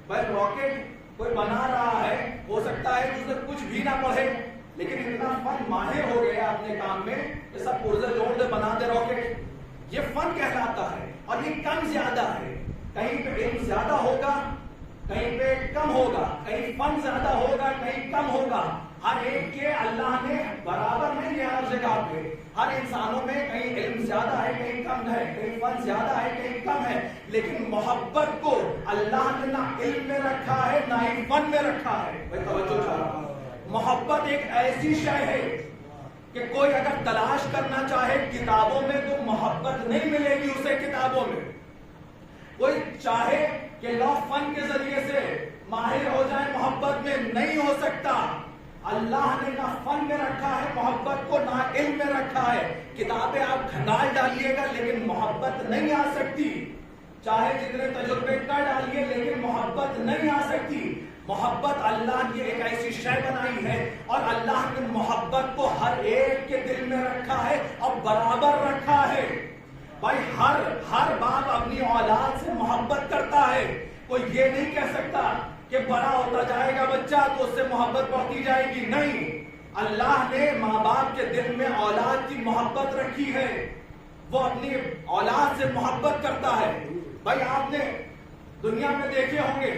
بھائی راکٹ کوئی بنا رہا ہے، ہو سکتا ہے کہ اس نے کچھ بھی نہ پڑھے، لیکن اتنا فن ماہر ہو گیا اپنے کام میں کہ سب پرزے جوڑ دے، بنا دے راکٹ، یہ فن کہلاتا ہے۔ اور یہ کم زیادہ ہے، کہیں پہ علم زیادہ ہوگا، کہیں پہ کم ہوگا، کہیں فن زیادہ ہوگا، کہیں کم ہوگا۔ ہر ایک کے اللہ نے برابر نہیں ہے، ہر جگہ پہ ہر انسانوں میں کہیں علم زیادہ ہے، کہیں کم ہے، کہیں فن زیادہ ہے، کہیں کم ہے، لیکن محبت کو اللہ نے نہ علم میں رکھا ہے نہ ہی فن میں رکھا ہے۔ میں توجہ چاہ رہا ہوں، محبت ایک ایسی شے ہے کہ کوئی اگر تلاش کرنا چاہے کتابوں میں تو محبت نہیں ملے گی اسے کتابوں میں۔ کوئی چاہے کہ لوگ فن کے ذریعے سے ماہر ہو جائیں محبت میں، نہیں ہو سکتا۔ اللہ نے نہ فن میں رکھا ہے محبت کو، نہ علم میں رکھا ہے۔ کتابیں آپ کھنگال ڈالیے گا لیکن محبت نہیں آ سکتی، چاہے جتنے تجربے کر ڈالیے لیکن محبت نہیں آ سکتی۔ محبت اللہ نے ایک ایسی شے بنائی ہے اور اللہ نے محبت کو ہر ایک کے دل میں رکھا ہے اور برابر رکھا ہے۔ بھائی ہر باپ اپنی اولاد سے محبت کرتا ہے، کوئی یہ نہیں کہہ سکتا کہ بڑا ہوتا جائے گا بچہ تو اس سے محبت بڑھتی جائے گی، نہیں۔ اللہ نے ماں باپ کے دل میں اولاد کی محبت رکھی ہے، وہ اپنی اولاد سے محبت کرتا ہے۔ بھائی آپ نے دنیا میں دیکھے ہوں گے،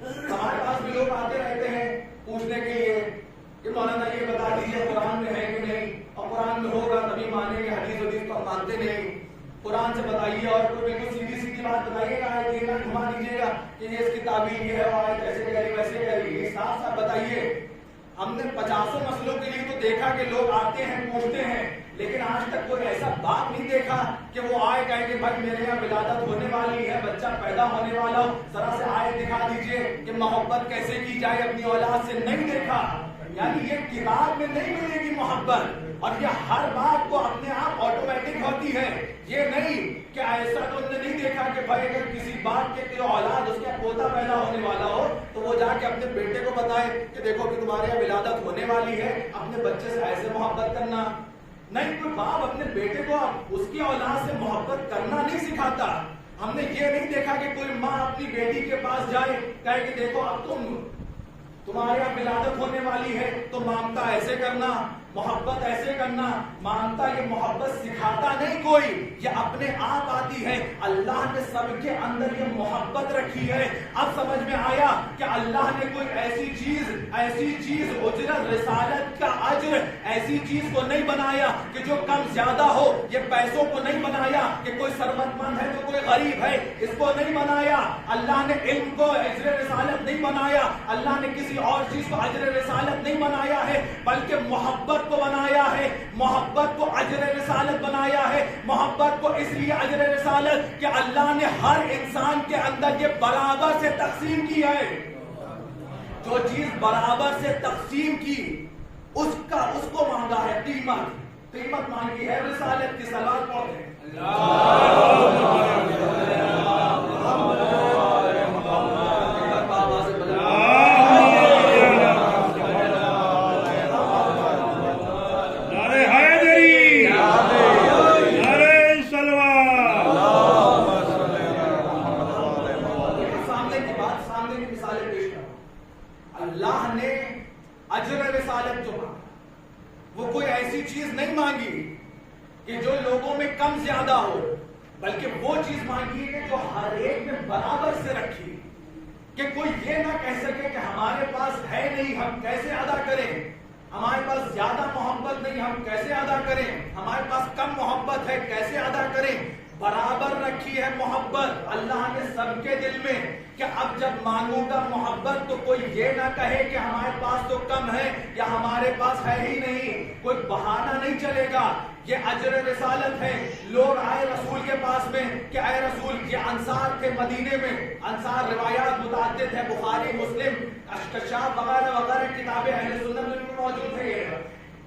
ہمارے پاس بھی لوگ آتے رہتے ہیں پوچھنے کے لیے کہ مولانا یہ بتا دیجیے قرآن میں ہے کہ نہیں، اور قرآن میں ہوگا تبھی مانیں گے، حدیث حدیث تو ہم مانتے نہیں، قرآن سے بتائیے اور کوئی بالکل سیدھی سیدھی بات بتائیے گا، آیت یہ گھما دیجیے گا کہ یہ اس کی تعبیر یہ ہے، آیت ایسے کہہ رہی ویسے کہہ رہی، یہ صاف صاف بتائیے۔ ہم نے 50 مسئلوں کے لیے تو دیکھا کہ لوگ آتے ہیں پوچھتے ہیں، لیکن آج تک کوئی ایسا باپ نہیں دیکھا کہ وہ آئے کہیں کہ بھائی میرے یہاں ولادت ہونے والی ہے، بچہ پیدا ہونے والا ہو، ذرا سے آیت دکھا دیجئے کہ محبت کیسے کی جائے اپنی اولاد سے، نہیں دیکھا۔ یعنی یہ کتاب میں نہیں ملے گی محبت، اور یہ ہر بات کو اپنے آپ آٹومیٹک ہوتی ہے۔ یہ نہیں کہ ایسا تو نے نہیں دیکھا کہ بھائی اگر کسی باپ کے کوئی اولاد اس کا پوتا پیدا ہونے والا ہو تو وہ جا کے اپنے بیٹے کو بتائے کہ دیکھو کہ تمہارے یہاں ولادت ہونے والی ہے، اپنے بچے سے ایسے محبت کرنا۔ نہیں، کوئی باپ اپنے بیٹے کو اس کی اولاد سے محبت کرنا نہیں سکھاتا۔ ہم نے یہ نہیں دیکھا کہ کوئی ماں اپنی بیٹی کے پاس جائے کہے کہ دیکھو اب تمہارے یہاں ولادت ہونے والی ہے تو مامتا ایسے کرنا، محبت ایسے کرنا۔ مامتا یہ محبت سکھاتا نہیں کوئی، یہ اپنے آپ آتی ہے۔ اللہ نے سب کے اندر یہ محبت رکھی ہے۔ اب سمجھ میں آیا کہ اللہ نے کوئی ایسی چیز اجرت رسالت کا اجر ایسی چیز کو نہیں بنایا کہ جو کم زیادہ ہو۔ یہ پیسوں کو نہیں بنایا کہ کوئی ثروت مند ہے تو کوئی غریب ہے، اس کو نہیں بنایا۔ اللہ نے علم کو اجر رسالت نہیں بنایا، اللہ نے کسی اور چیز کو اجر رسالت نہیں بنایا ہے، بلکہ محبت کو بنایا ہے، محبت کو اجر رسالت بنایا ہے۔ محبت کو اس لیے اجر رسالت کہ اللہ نے ہر انسان کے اندر یہ برابر سے تقسیم کی ہے۔ جو چیز برابر سے تقسیم کی اس کو مانگا ہے قیمت مانگی ہے رسالت کی۔ صلوات پڑھیں اللہ نے اجر رسالت جو مانگا وہ کوئی ایسی چیز نہیں مانگی کہ جو لوگوں میں کم زیادہ ہو، بلکہ وہ چیز مانگی ہے کہ جو ہر ایک میں برابر سے رکھی، کہ کوئی یہ نہ کہہ سکے کہ ہمارے پاس ہے نہیں ہم کیسے ادا کریں، ہمارے پاس زیادہ محبت نہیں ہم کیسے ادا کریں، ہمارے پاس کم محبت ہے کیسے ادا کریں۔ برابر رکھی ہے محبت اللہ نے سب کے دل میں کہ اب جب مانگوں گا محبت تو کوئی یہ نہ کہے کہ ہمارے پاس تو کم ہے یا ہمارے پاس ہے ہی نہیں، کوئی بہانہ نہیں چلے گا۔ یہ اجر رسالت ہے۔ لوگ آئے رسول کے پاس میں کہ اے رسول، یہ انصار تھے مدینے میں، انصار روایات متعدد ہے، بخاری مسلم کشاف وغیرہ وغیرہ کتابیں اہل سنت میں موجود ہے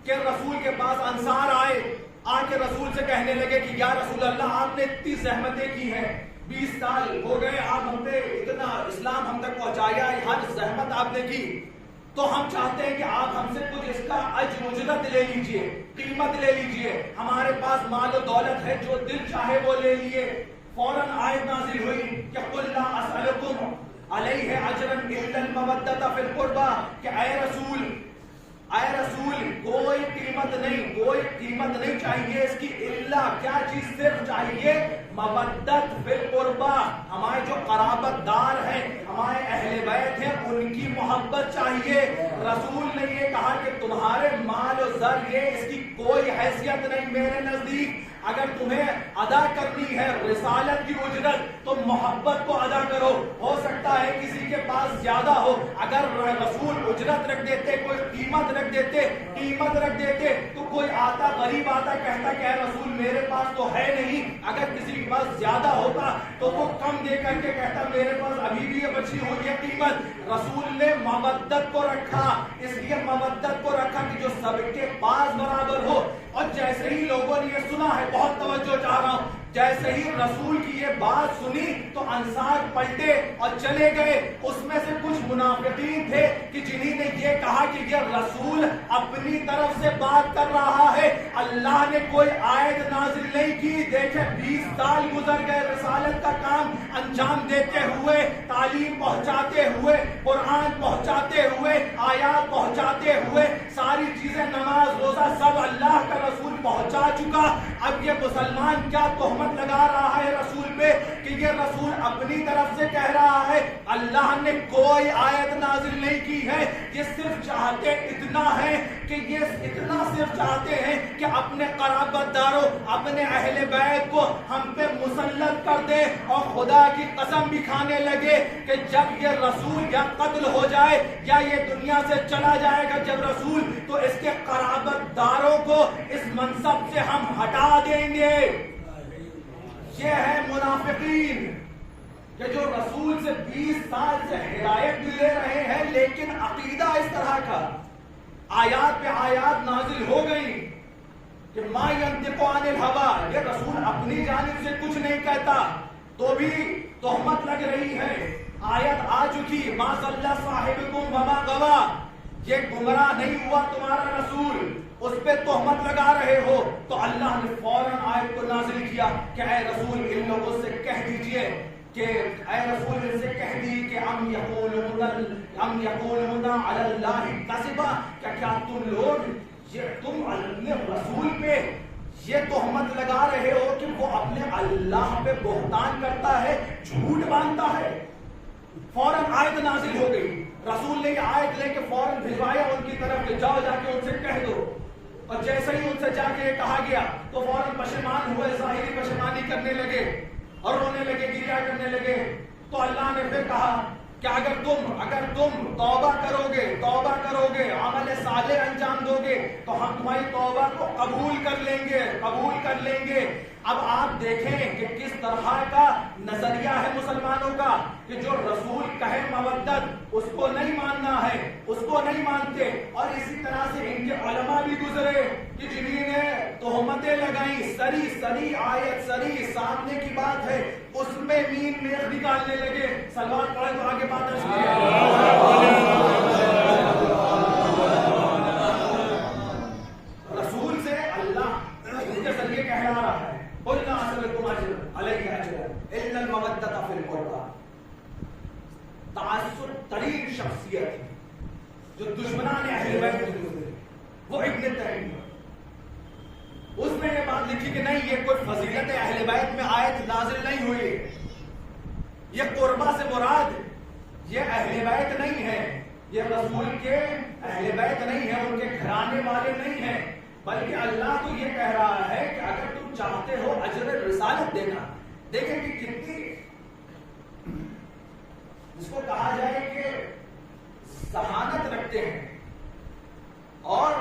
کہ رسول کے پاس انصار آئے، آ کے رسول سے کہنے لگے کہ یا رسول اللہ آپ نے اتنی زحمتیں کی ہیں، 20 سال ہو گئے آپ ہم نے اتنا اسلام ہم تک پہنچایا، ہر زحمت آپ نے کی، تو ہم چاہتے ہیں کہ آپ ہم سے کچھ اس کا اجر اجرت لے لیجئے، قیمت لے لیجئے، ہمارے پاس مال و دولت ہے، جو دل چاہے وہ لے لیے۔ فوراً آیت نازل ہوئی کہ قل لا اسألکم علیہ اجرا الا المودۃ فی القربى کہ اے رسول کوئی قیمت نہیں چاہیے اس کی، الا کیا چیز صرف چاہیے مودت فی القربى، ہمارے جو قرابت دار ہیں، ہمارے اہل بیت ہیں، ان کی محبت چاہیے۔ رسول نے یہ کہا کہ تمہارے مال و زر یہ اس کی کوئی حیثیت نہیں میرے نزدیک، اگر تمہیں ادا کرنی ہے رسالت کی اجرت تو محبت کو ادا کرو۔ ہو سکتا ہے کسی کے پاس زیادہ ہو، اگر اگر رسول اجرت رکھ دیتے, کوئی قیمت رکھ دیتے تو کوئی آتا غریب آتا کہتا کہ اے رسول میرے پاس تو ہے نہیں, اگر کسی کے پاس زیادہ ہوتا تو وہ کم دے کر کے کہتا میرے پاس ابھی بھی یہ بچی ہوئی ہے قیمت. رسول نے مودت کو رکھا, اس لیے مودت کو رکھا کہ جو سب کے پاس برابر ہو. اور جیسے ہی لوگوں نے یہ سنا ہے, بہت توجہ چاہ رہا ہوں, جیسے ہی رسول کی یہ بات سنی تو انصار پلٹے اور چلے گئے. اس میں سے کچھ منافقین تھے کہ جنہیں نے یہ کہا کہ یہ رسول اپنی طرف سے بات کر رہا ہے, اللہ نے کوئی آیت نازل نہیں کی. دیکھیں 20 سال گزر گئے رسالت کا کام انجام دیتے ہوئے, تعلیم پہنچاتے ہوئے, قرآن پہنچاتے ہوئے, آیات پہنچاتے ہوئے, ساری چیزیں نماز روزہ سب اللہ کا رسول پہنچا چکا. اب یہ مسلمان کیا تہمت لگا رہا ہے رسول پہ کہ یہ رسول اپنی طرف سے کہہ رہا ہے. اللہ نے کوئی آیت نازل نہیں کی ہے. یہ صرف چاہتے اتنا ہے کہ یہ اتنا صرف چاہتے ہیں کہ اپنے قرابت داروں, اپنے اہل بیت کو ہم پہ مسلط کر دے, اور خدا کی قسم بھی کھانے لگے کہ جب یہ رسول یا قتل ہو جائے یا یہ دنیا سے چلا جائے گا جب رسول, تو اس کے قرابت داروں کو اس منصب سے ہم ہٹا دیں گے. یہ ہے منافقین کہ جو رسول سے 20 سال سے ہدایت بھی لے رہے ہیں لیکن عقیدہ اس طرح کا, آیات پہ آیات نازل ہو گئی کہ ما ینطق عن الہوی, یہ رسول اپنی جانب سے کچھ نہیں کہتا تو بھی تہمت لگ رہی ہے. آیت آ چکی ما ضل صاحبکم وما غوی, یہ گمراہ نہیں ہوا تمہارا رسول, اس پہ تہمت لگا رہے ہو. تو اللہ نے فوراً آیت کو نازل کیا کہ اے رسول ان لوگوں سے کہہ دیجئے کہ اے رسول ان سے کہہ دیجئے کہ ام یقولون علی اللہ کذبا, کیا تم لوگ تم اپنے رسول پہ یہ تہمت لگا رہے ہو کہ وہ اپنے اللہ پہ بہتان کرتا ہے, جھوٹ باندھتا ہے. فوراً آیت نازل ہو گئی, رسول نے یہ آیت لے کے فوراً بھجوایا ان کی طرف کہ جاؤ جا کے ان سے کہہ دو. اور جیسے ہی ان سے جا کے کہا گیا تو فوراً پشیمان ہوئے, ظاہری پشیمانی کرنے لگے اور رونے لگے, گریہ کرنے لگے. تو اللہ نے پھر کہا کہ اگر تم توبہ کرو گے, عمل صالح انجام دو گے تو ہم تمہاری توبہ کو قبول کر لیں گے. اب آپ دیکھیں کہ کس طرح کا نظریہ ہے مسلمانوں کا کہ جو رسول کہے مودت اس کو نہیں ماننا ہے, اس کو نہیں مانتے. اور اسی طرح سے ان کے علماء بھی گزرے کہ جنہیں نے تہمتیں لگائیں, سری آیت سری سامنے کی بات ہے اس میں مین میخ نکالنے لگے. سلوات پڑھے تو آگے بات رسول سے اللہ ان کے ذریعے کہلا رہا ہے قُلْنَا أَسْأَلُكُمْ أَجْرًا عَلَيْهِ أَجْرًا إِلَّا الْمَوَدَّةَ فِي الْقُرْبَى. تعصب ترین شخصیت جو دشمنان اہل بیت گزرے وہ ابن تیمیہ, اس میں یہ بات لکھی کہ نہیں یہ کوئی فضیلت اہل بیت میں آیت نازل نہیں ہوئی, یہ قربہ سے مراد یہ اہل بیت نہیں ہے, یہ رسول کے اہل بیت نہیں ہے, ان کے گھرانے والے نہیں ہیں, بلکہ اللہ تو یہ کہہ رہا ہے کہ اگر تم چاہتے ہو اجر رسالت دینا. دیکھیں کہ کتنی جس کو کہا جائے کہ ذہانت رکھتے ہیں اور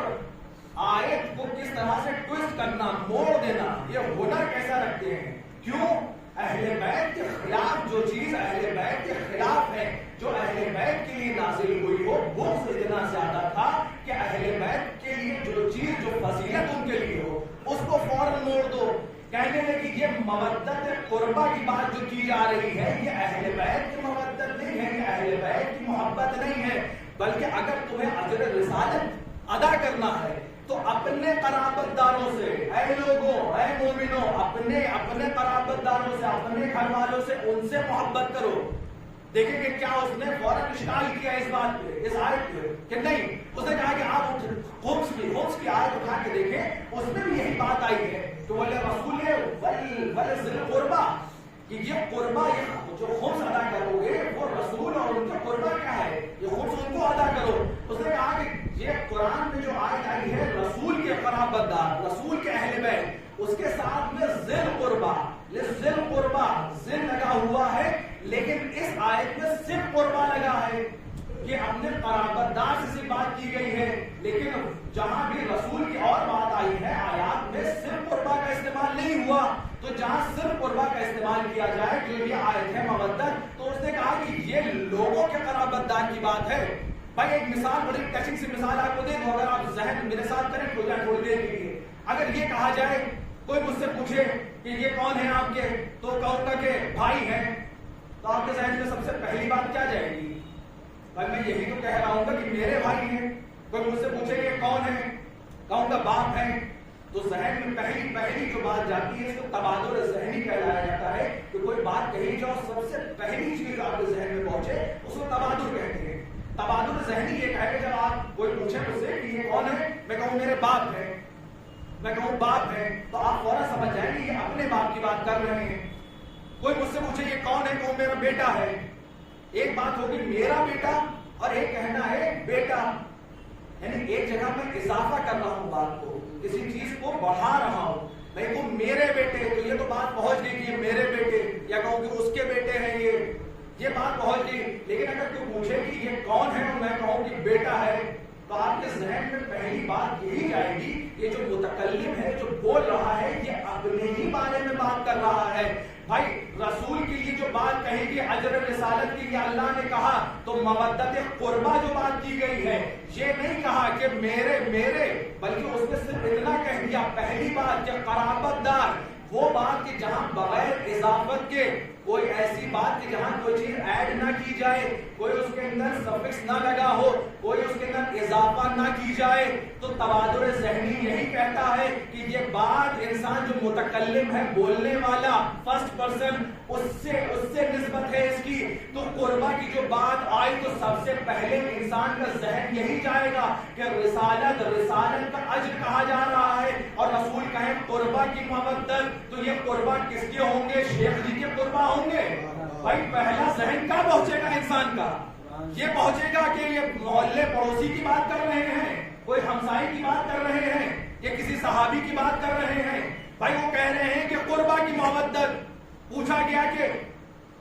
آیت کو کس طرح سے ٹویسٹ کرنا, موڑ دینا, یہ ہنر کیسا رکھتے ہیں. کیوں؟ اہل بیت کے خلاف جو چیز اہل بیت کے خلاف ہے, جو اہل بیت کے لیے نازل ہوئی ہو وہ اتنا زیادہ تھا کہ اہل بیت کے لیے جو چیز جو فضیلت ان کے لیے ہو اس کو فوراً موڑ دو. کہنے لگے کہ یہ مودت قربہ کی بات جو کی جا رہی ہے یہ اہل بیت کی مودت نہیں ہے, یہ اہل بیت کی محبت نہیں ہے, بلکہ اگر تمہیں اجر رسالت ادا کرنا ہے تو اپنے قرابت داروں سے, اے لوگوں, اے مومنوں, اپنے قرابت داروں سے, اپنے گھر والوں سے, ان سے محبت کرو. دیکھیں کہ کیا اس نے فوراً اشکال کیا اس بات پہ, اس آیت پہ کہ نہیں, اس نے کہا کہ آپ خمس کی آیت اٹھا کے دیکھیں, اس میں بھی یہی بات آئی ہے کہ وہ رسول ذی القربہ, کہ یہ قربہ یہ جو خمس ادا کرو گے وہ رسول اور ان کا قربہ کیا ہے, یہ خمس ان کو ادا کرو. اس نے کہا کہ یہ قرآن میں جو آیت آئی ہے رسول کے قرابت دار, رسول کے اہل بیت, اس کے ساتھ میں ذی القربہ ذی لگا ہوا ہے, لیکن اس آیت میں صرف قربہ لگا ہے. یہ اپنے قرابت دار سے بات کی گئی ہے، لیکن جہاں بھی رسول کی اور بات آئی ہے آیات میں صرف قربا کا استعمال نہیں ہوا، تو جہاں صرف قربا کا استعمال کیا جائے جو یہ آیت ہے مودت، تو اس نے کہا کہ یہ لوگوں کے قرابت دار کی بات ہے۔ بھائی ایک مثال، بڑی ٹچنگ سی مثال آپ کو دے دوں، اگر آپ ذہن میرے ساتھ کریں تو جائیں تھوڑی دیر کے لیے، اگر یہ کہا جائے کوئی مجھ سے پوچھے کہ یہ کون ہے آپ کے، تو کہوں گا کہ بھائی ہیں، تو آپ کے ذہن میں سب سے پہلی بات کیا جائے گی؟ بھائی میں یہی تو کہہ رہا ہوں گا کہ میرے بھائی ہیں۔ کوئی مجھ سے پوچھے کہ کون ہے، کہوں گا باپ ہے، تو ذہن میں پہلی جو بات جاتی ہے اس کو تبادل ذہنی کہلایا جاتا ہے، کہ کوئی بات کہی جاؤ سب سے پہلی چیز آپ کے ذہن میں پہنچے اس کو تبادل کہتے ہیں۔ تبادل ذہنی یہ ہے کہ جب آپ کوئی پوچھے مجھ سے کہ یہ کون ہے، میں کہوں میرے باپ ہے، میں کہوں باپ ہے، تو آپ فوراً سمجھ جائیں گے یہ اپنے باپ کی بات کر رہے ہیں۔ کوئی مجھ سے پوچھے یہ کون ہے، کہوں میرا بیٹا ہے۔ ایک بات ہوگی میرا بیٹا اور ایک کہنا ہے بیٹا، یعنی ایک جگہ میں اضافہ کر رہا ہوں بات کو، کسی چیز کو بڑھا رہا ہوں۔ میں کہوں میرے بیٹے، تو یہ تو بات پہنچ گئی کہ یہ میرے بیٹے، یا کہوں کہ اس کے بیٹے ہیں، یہ بات پہنچ گئی۔ لیکن اگر کوئی پوچھے کہ یہ کون ہے اور میں کہوں کہ بیٹا ہے، تو آپ کے ذہن میں پہلی بات یہی جائے گی یہ جو متکلم ہے، جو بول رہا ہے، یہ اپنے ہی بارے میں بات کر رہا ہے۔ بھائی رسول کی یہ جو بات کہی گئی اجر رسالت کی، یہ اللہ نے کہا، تو مودت قربا جو بات کی گئی ہے یہ نہیں کہا کہ میرے بلکہ اس نے صرف اتنا کہہ دیا پہلی بات کہ قرابت دار، وہ بات کہ جہاں بغیر اضافت کے کوئی ایسی بات کہ جہاں کوئی چیز ایڈ نہ کی جائے، کوئی اس کے اندر سفکس نہ لگا ہو، کوئی اس کے اندر اضافہ نہ کی جائے، تو تبادل ذہنی یہی کہتا ہے کہ یہ بات انسان جو متکلم ہے، بولنے والا، فرسٹ پرسن، اس سے نسبت ہے اس کی۔ تو قربا کی جو بات آئی تو سب سے پہلے انسان کا ذہن یہی جائے گا کہ رسالت کا اجر کہا جا رہا ہے، اور رسول کہیں قربا کی مودت، تو یہ قربا کس کے ہوں گے؟ شیخ جی کے قربا ہوں گے۔ بھائی پہلا ذہن کیا پہنچے گا انسان کا؟ یہ پہنچے گا کہ یہ محلے پڑوسی کی بات کر رہے ہیں، کوئی ہمسائے کی بات کر رہے ہیں، یا کسی صحابی کی بات کر رہے ہیں۔ بھائی وہ کہہ رہے ہیں کہ قربا کی مودت، پوچھا گیا کہ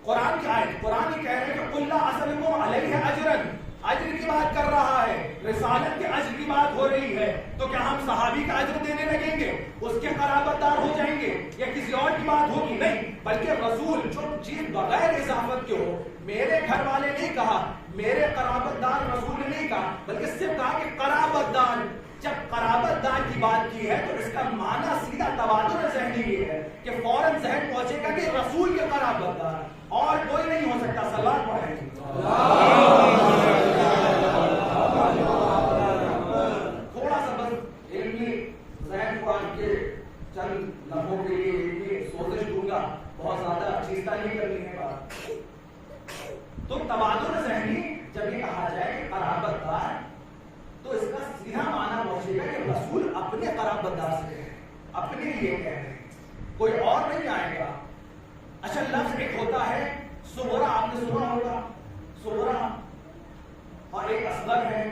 قرآن کی آیت، قرآن ہی کہہ رہے ہیں کہ قُلْ لَا أَسْأَلُكُمْ عَلَيْهِ أَجْرًا، اجر کی بات کر رہا ہے، رسالت کے اجر کی بات ہو رہی ہے، تو کیا ہم صحابی کا اجر دینے لگیں گے، اس کے قرابت دار ہو جائیں گے، یا کسی اور کی بات ہوگی؟ نہیں، بلکہ رسول جو چیز بغیر اضافت کے ہو، میرے گھر والے نہیں کہا، میرے قرابت دار رسول نے نہیں کہا، بلکہ صرف کہا کہ قرابت دار۔ جب قرابت دار کی بات کی ہے تو اس کا معنی سیدھا تبادل ذہنی یہ ہے کہ فوراً ذہن پہنچے گا کہ رسول کے قرابت دار، اور کوئی نہیں ہو سکتا۔ صلوات پڑھیں۔ تھوڑا سا بس علمی ذہن کو آج کے چند لمحوں کے لیے علمی سوزش دوں گا، بہت زیادہ چیزیں نہیں کرنی ہے بات۔ تو تبادل ذہنی جب یہ کہا جائے کہ قرابت دار، تو اس کا سیدھا معنی پہنچے گا کہ رسول اپنے قرابت دار سے کہے، اپنے لیے کہہ رہے ہیں، کوئی اور نہیں آئے گا۔ اچھا لفظ ایک ہوتا ہے صغرا، آپ نے سنا ہوگا صغرا، اور ایک اصغر ہے،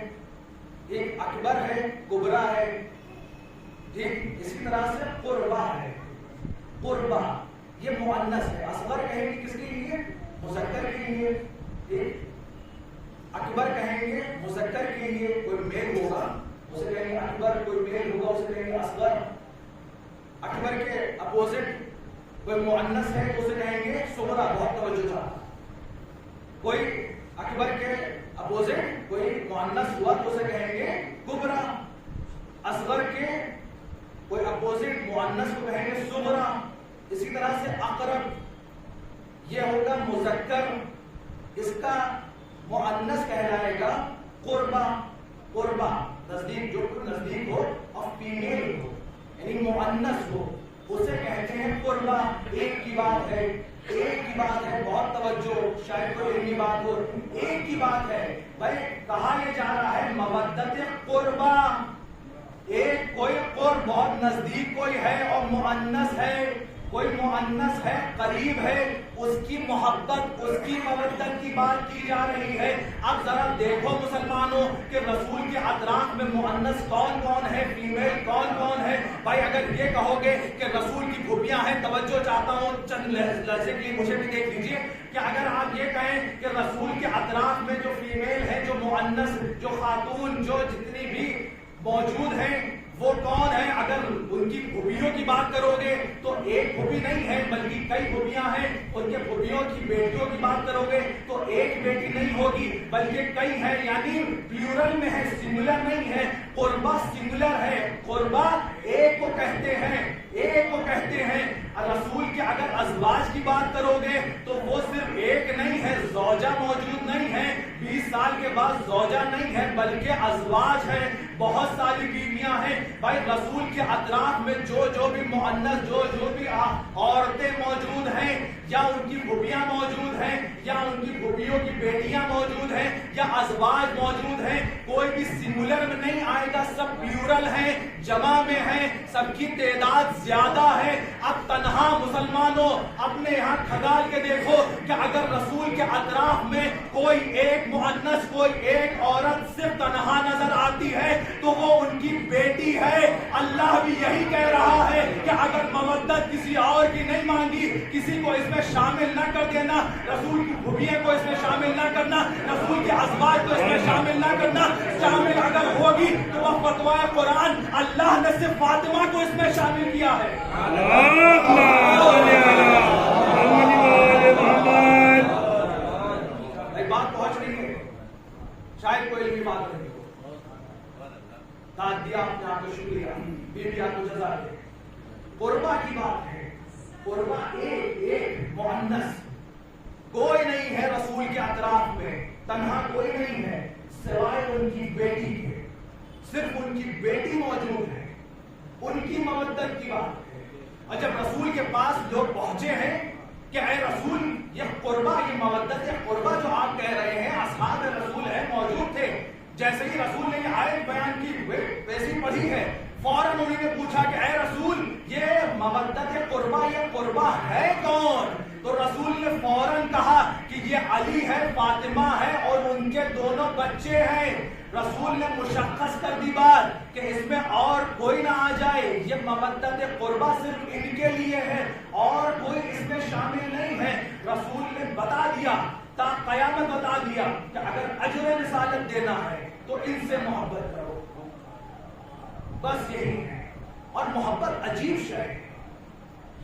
ایک اکبر ہے، کبرا ہے، ٹھیک اسی طرح سے قربا ہے۔ قربا یہ مؤنث ہے، اصغر کہیں گے کس کے لیے؟ مذکر کے لیے، ٹھیک، اکبر کہیں گے مذکر کے لیے، کوئی میل ہوگا اسے کہیں گے اکبر، کوئی میل ہوگا اسے کہیں گے اصغر۔ اکبر کے اپوزٹ کوئی مؤنث ہے تو اسے کہیں گے صغرا، بہت توجہ تھا۔ کوئی اکبر کے اپوزٹ کوئی مؤنث ہوا تو اسے کہیں گے کبرا۔ اصغر کے کوئی اپوزٹ مؤنث کو کہیں گے صغرا۔ اسی طرح سے اقرب یہ ہوگا مذکر، اس کا مؤنث کہلائے گا قربا۔ قربا نزدیک، جو نزدیک ہو اور فیمیل ہو یعنی مؤنث ہو اسے کہتے ہیں قربا۔ ایک کی بات ہے، ایک کی بات ہے، بہت توجہ، شاید کوئی علمی بات ہو، ایک کی بات ہے۔ بھائی کہا یہ جا رہا ہے مودت قربا، ایک کوئی قرب بہت نزدیک کوئی ہے اور مؤنث ہے، کوئی مؤنث ہے قریب ہے اس کی محبت اس کی مودت کی بات کی جا رہی ہے. اب ذرا دیکھو مسلمانوں کہ رسول کے اطراف میں مؤنث کون کون ہے, فیمیل کون کون ہے. بھائی اگر یہ کہو گے کہ رسول کی پھوپھیاں ہیں, توجہ چاہتا ہوں چند لحظے کے لیے مجھے بھی دیکھ لیجیے کہ اگر آپ یہ کہیں کہ رسول کے اطراف میں جو فیمیل ہے, جو مؤنث, جو خاتون, جو جتنی بھی موجود ہیں وہ کون ہے, اگر ان کی پھوپھیوں کی بات کرو گے تو ایک پھوپھی نہیں ہے بلکہ کئی پھوپھیاں ہیں. ان کے پھوپھیوں کی بیٹیوں کی بات کرو گے تو ایک بیٹی نہیں ہوگی بلکہ کئی ہیں, یعنی پلیورل میں ہے, سنگولر نہیں ہے. قربہ سنگولر ہے, قربہ ایک کو کہتے ہیں, ایک کو کہتے ہیں. رسول کے اگر ازواج کی بات کرو گے تو وہ صرف ایک نہیں ہے, زوجہ موجود نہیں ہے, 20 سال کے بعد زوجہ نہیں ہے بلکہ ازواج ہے, بہت ساری بیویاں ہیں. بھائی رسول کے اطراف میں جو بھی مؤنث جو بھی عورتیں موجود ہیں, یا ان کی پھوپھیاں موجود ہیں, یا ان کی پھوپھیوں کی بیٹیاں موجود ہیں, یا ازواج موجود ہیں, کوئی بھی سنگولر میں نہیں آئے گا, سب پلیورل ہیں, جمع میں ہیں, سب کی تعداد زیادہ ہے. اب تنہا مسلمانوں اپنے یہاں کھگال کے دیکھو کہ اگر رسول کے اطراف میں کوئی ایک مؤنث, کوئی ایک عورت صرف تنہا نظر آتی ہے تو وہ ان کی بیٹی ہے. اللہ بھی یہی کہہ رہا ہے کہ اگر مودت کسی اور کی نہیں مانگی, کسی کو اس میں شامل نہ کر دینا, رسول کی پھوپھیوں کو اس میں شامل نہ کرنا, رسول کے ازواج کو اس میں شامل نہ کرنا. شامل اگر ہوگی تو وہ فتویٰ قرآن, اللہ نے صرف فاطمہ کو اس میں شامل کیا ہے. بات پہنچ رہی ہے, شاید کوئی علمی بات نہیں ہو. داد دیا آپ نے, آپ کو شکریہ, بیوی آپ کو جزا دے. قربہ کی بات ہے, قربہ ایک مؤنث کوئی نہیں ہے رسول کے اطراف میں, تنہا کوئی نہیں ہے سوائے ان کی بیٹی کے. صرف ان کی بیٹی موجود ہے, ان کی مودت کی بات ہے. اور جب رسول کے پاس لوگ پہنچے ہیں کہ اے رسول یہ قربہ, یہ مودت, یہ قربہ جو آپ کہہ رہے ہیں, اصحاب رسول ہے موجود تھے. جیسے ہی رسول نے یہ آیت بیان کی, ویسی پڑھی ہے, فوراً انہوں نے پوچھا کہ اے رسول یہ مودت قربہ, یہ قربہ ہے کون؟ تو رسول نے فوراً کہا کہ یہ علی ہے, فاطمہ ہے اور ان کے دونوں بچے ہیں. رسول نے مشخص کر دی بات کہ اس میں اور کوئی نہ آ جائے, یہ مودت قربہ صرف ان کے لیے ہے, اور کوئی اس میں شامل نہیں ہے. رسول نے بتا دیا, تا قیامت بتا دیا کہ اگر اجر رسالت دینا ہے تو ان سے محبت کرو, بس یہی ہے. اور محبت عجیب شے ہے,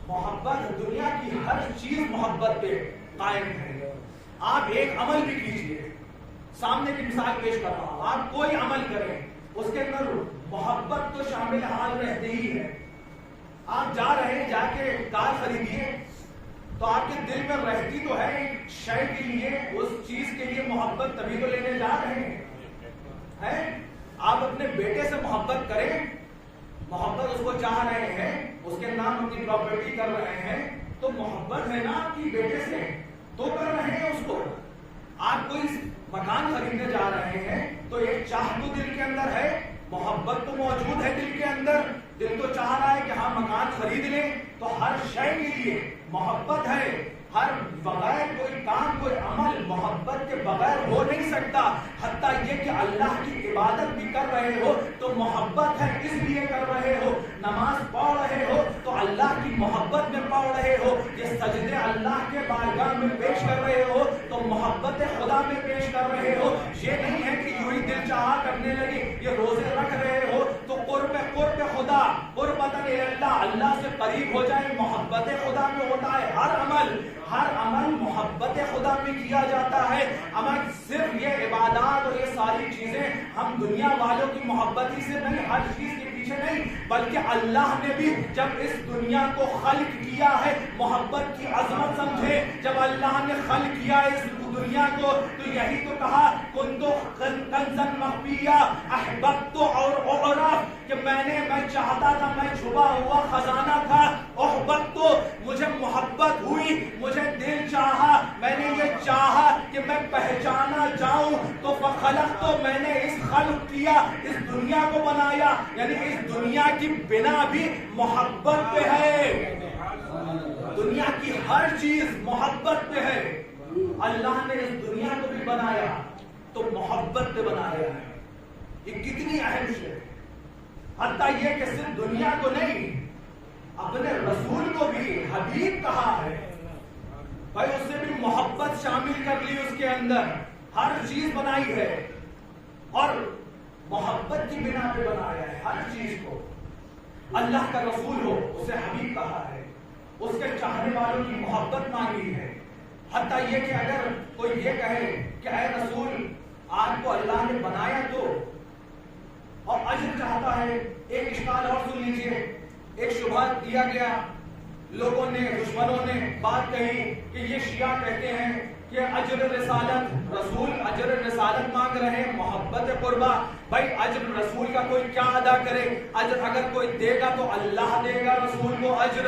محبت دنیا کی ہر چیز محبت پہ قائم ہے. آپ ایک عمل بھی کیجئے, سامنے کی مثال پیش کر رہا ہوں, آپ کوئی عمل کریں اس کے اندر محبت تو شامل حال رہتے ہی ہے. آپ جا رہے ہیں, جا کے کار خریدیے تو آپ کے دل میں رہتی تو ہے ایک شے کے لیے, اس چیز کے لیے محبت, تبھی تو لینے جا رہے ہیں. آپ اپنے بیٹے سے محبت کریں, محبت اس کو چاہ رہے ہیں, اس کے نام اپنی پراپرٹی کر رہے ہیں, تو محبت ہے نا آپ کی بیٹے سے, تو کر رہے ہیں اس کو. آپ کوئی مکان خریدنے جا رہے ہیں تو ایک چاہ تو دل کے اندر ہے, محبت تو موجود ہے دل کے اندر, دل تو چاہ رہا ہے کہ ہم مکان خرید لیں. تو ہر شے کے لیے محبت ہے, ہر بغیر کوئی کام, کوئی عمل محبت کے بغیر ہو نہیں سکتا. حتیٰ یہ کہ اللہ کی عبادت بھی کر رہے ہو تو محبت ہے, اس لیے کر رہے ہو. نماز پڑھ رہے ہو تو اللہ کی محبت میں پڑھ رہے ہو. یہ سجدے اللہ کے بارگاہ میں پیش کر رہے ہو تو محبت خدا میں پیش کر رہے ہو. یہ نہیں ہے کہ یوں ہی دل چاہا کرنے لگے. یہ روزے رکھ رہے ہو تو قرب خدا, قربت اللہ, اللہ سے قریب ہو جائے, محبت خدا میں ہوتا ہے. ہر عمل محبت خدا میں کیا جاتا ہے. عمل صرف یہ عبادات اور یہ ساری چیزیں ہم دنیا والوں کی محبت ہی سے نہیں, ہر چیز کے پیچھے نہیں, بلکہ اللہ نے بھی جب اس دنیا کو خلق کیا ہے محبت کی عظمت سمجھے. جب اللہ نے خلق کیا اس دنیا کو تو یہی تو کہا کنتو کنزا مخفیا احببت اور اعرف, کہ میں چاہتا تھا, میں چھپا ہوا خزانہ تھا. احببت, مجھے محبت ہوئی, مجھے دل چاہا, میں نے یہ چاہا کہ میں پہچانا جاؤں. تو فخلقت, میں نے اس خلق کیا, اس دنیا کو بنایا, یعنی اس دنیا کی بنا بھی محبت پہ ہے. دنیا کی ہر چیز محبت پہ ہے. اللہ نے اس دنیا کو بھی بنایا تو محبت پہ بنایا ہے. یہ کتنی اہم شے ہے. حتیٰ یہ کہ صرف دنیا کو نہیں, اپنے رسول کو بھی حبیب کہا ہے. بھائی اس سے بھی محبت شامل کر لی اس کے اندر. ہر چیز بنائی ہے اور محبت کی بنا پہ بنایا ہے ہر چیز کو. اللہ کا رسول ہو اسے حبیب کہا ہے. اس کے چاہنے والوں کی محبت مانگی ہے. حتیٰ یہ کہ اگر کوئی یہ کہے کہ اے رسول آپ کو اللہ نے بنایا تو, اور اجر چاہتا ہے. ایک اشکال اور سن لیجئے. ایک شبہہ دیا گیا, لوگوں نے, دشمنوں نے بات کہی کہ یہ شیعہ کہتے ہیں کہ اجر رسالت, رسول اجر رسالت مانگ رہے ہیں, محبت قربا. بھائی اجر رسول کا کوئی کیا ادا کرے؟ اجر اگر کوئی دے گا تو اللہ دے گا رسول کو اجر.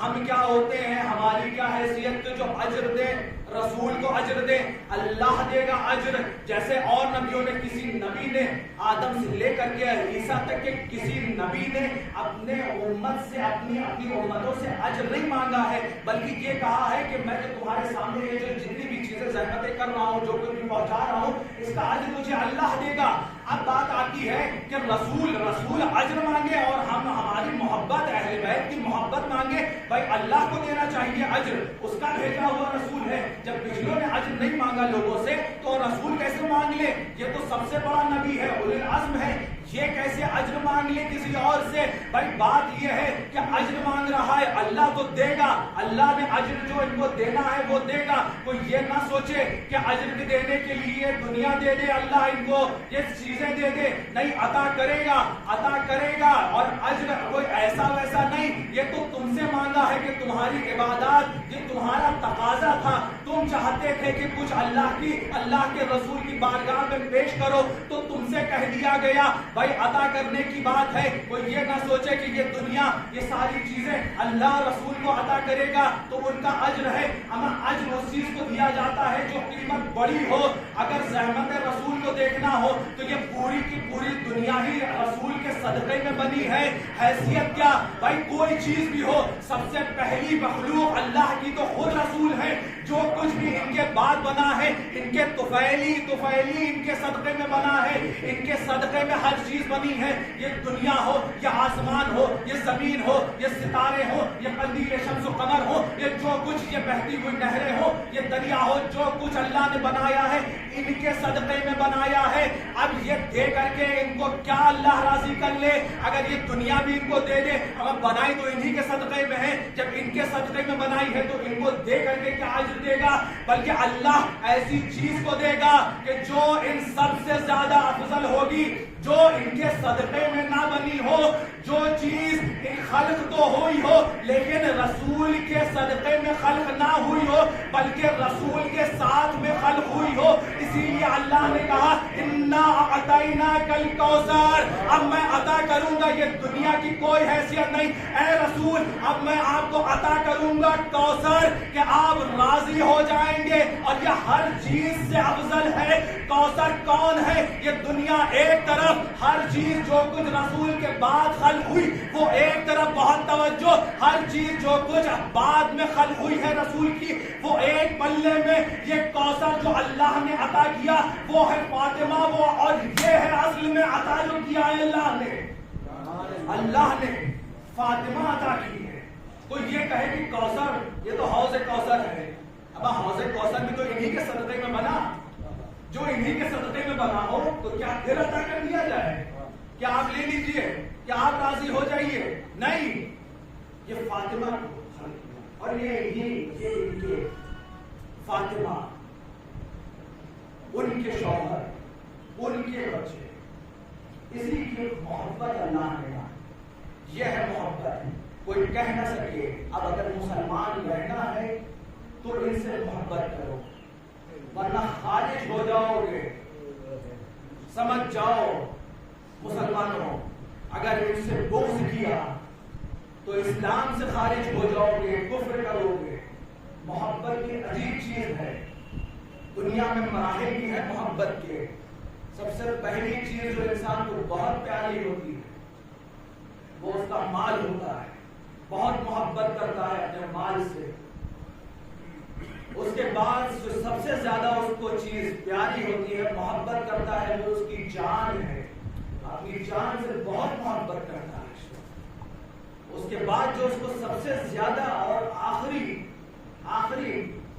ہم کیا ہوتے ہیں, ہماری کیا حیثیت کہ جو اجر دیں, رسول کو اجر دیں؟ اللہ دے گا اجر. جیسے اور نبیوں نے, کسی نبی نے آدم سے لے کر کے عیسیٰ تک کے کسی نبی نے اپنے امت سے, اپنی امتوں سے اجر نہیں مانگا ہے, بلکہ یہ کہا ہے کہ میں جو تمہارے سامنے یہ جو جتنی بھی چیزیں زحمتیں کر رہا ہوں, جو کچھ بھی پہنچا رہا ہوں, اس کا اجر مجھے اللہ دے گا. اب بات آتی ہے کہ رسول اجر مانگے اور ہم ہماری محبت, اہل بیت کی محبت مانگے. بھائی اللہ کو دینا چاہیے اجر, اس کا بھیجا ہوا رسول ہے. جب پچھلوں نے اجر نہیں مانگا لوگوں سے تو رسول کیسے مانگ لے؟ یہ تو سب سے بڑا نبی ہے, اولو العزم ہے, یہ کیسے اجر مانگ لے کسی اور سے؟ بھائی بات یہ ہے کہ اجر مانگ رہا ہے, اللہ تو دے گا. اللہ نے اجر جو ان کو دینا ہے وہ دے گا. کوئی یہ نہ سوچے کہ اجر دینے کے لیے دنیا دے دے, اللہ ان کو یہ چیزیں دے دے. نہیں, عطا کرے گا, عطا کرے گا. اور اجر کوئی ایسا ویسا نہیں, یہ تو تم سے مانگا ہے کہ تمہاری عبادات, یہ تمہارا تقاضا تھا, تم چاہتے تھے کہ کچھ اللہ کے رسول کی بارگاہ میں پیش کرو تو تم سے کہہ دیا گیا. بھائی عطا کرنے کی بات ہے. کوئی یہ نہ سوچے کہ یہ دنیا, یہ ساری چیزیں اللہ رسول کو عطا کرے گا تو ان کا اجر ہے. اما اجر اس چیز کو دیا جاتا ہے جو قیمت بڑی ہو. اگر زحمت رسول کو دیکھنا ہو تو یہ پوری کی پوری دنیا ہی رسول کے صدقے میں بنی ہے. حیثیت کیا؟ بھائی کوئی چیز بھی ہو, سب سے پہلی مخلوق اللہ کی تو خود رسول ہے. جو کچھ بھی ان کے بعد بنا ہے, ان کے طفیلی ان کے صدقے میں بنا ہے, ان کے صدقے میں ہر چیز بنی ہے. یہ دنیا ہو, یہ آسمان ہو, یہ زمین ہو, یہ ستارے ہو, یہ قندیل شمس و قمر ہو, یہ جو کچھ, یہ بہتی ہوئی نہریں ہو, یہ دریا ہو, جو کچھ اللہ نے بنایا ہے ان کے صدقے میں بنایا ہے. اب یہ دے کر کے ان کو کیا اللہ راضی کر لے؟ اگر یہ دنیا بھی ان کو دے دے, ہمیں بنائی تو انہی کے صدقے میں ہے, جب ان کے صدقے میں بنائی ہے تو ان کو دے کر کے کیا اجر دے گا؟ بلکہ اللہ ایسی چیز کو دے گا کہ جو ان سب سے زیادہ افضل ہوگی, جو ان کے صدقے میں نہ بنی ہو, جو چیز ان خلق تو ہوئی ہو لیکن رسول کے صدقے میں خلق نہ ہوئی ہو, بلکہ رسول کے ساتھ میں خلق ہوئی ہو. اسی لیے اللہ نے کہا انا اعطیناک الکوثر, اب میں عطا کروں گا, یہ دنیا کی کوئی حیثیت نہیں. اے رسول اب میں آپ کو عطا کروں گا کوثر کہ آپ راضی ہو جائیں گے, اور یہ ہر چیز سے افضل ہے. کوثر کون ہے؟ یہ دنیا ایک طرف, ہر چیز جو کچھ رسول کے بعد خلق ہوئی وہ ایک طرف, بہت توجہ, ہر چیز جو کچھ بعد میں خلق ہوئی ہے رسول کی وہ ایک پلے میں. یہ کوثر جو اللہ نے عطا کیا وہ ہے فاطمہ, وہ, اور یہ ہے اصل میں عطا جو کیا ہے اللہ نے فاطمہ عطا کی ہے. کوئی یہ کہے کہ کوثر, یہ تو حوض کوثر ہے. اب حوض کوثر بھی تو انہی کے صدقے میں بنا, جو انہی کے صدقے میں بنا ہو تو کیا پھر عطا کر دیا جائے؟ کیا آپ لے لیجئے, کیا آپ راضی ہو جائیے؟ نہیں, یہ فاطمہ اور یہ ان کے فاطمہ, ان کے شوہر, ان کے بچے, اسی کی محبت اللہ نے. یہ ہے محبت. کوئی کہہ نہ سکے اب اگر مسلمان رہنا ہے تو ان سے محبت کرو, ورنہ خارج ہو جاؤ گے. سمجھ جاؤ مسلمانوں, اگر ان سے بغض کیا تو اسلام سے خارج ہو جاؤ گے, کفر کرو گے. محبت کی عجیب چیز ہے. دنیا میں مراحل بھی ہے محبت کے. سب سے پہلی چیز جو انسان کو بہت پیاری ہوتی ہے وہ اس کا مال ہوتا ہے. بہت محبت کرتا ہے اپنے مال سے. اس کے بعد جو سب سے زیادہ اس کو چیز پیاری ہوتی ہے، محبت کرتا ہے، وہ اس کی جان ہے. اپنی جان سے بہت محبت کرتا ہے. اس کے بعد جو اس کو سب سے زیادہ اور آخری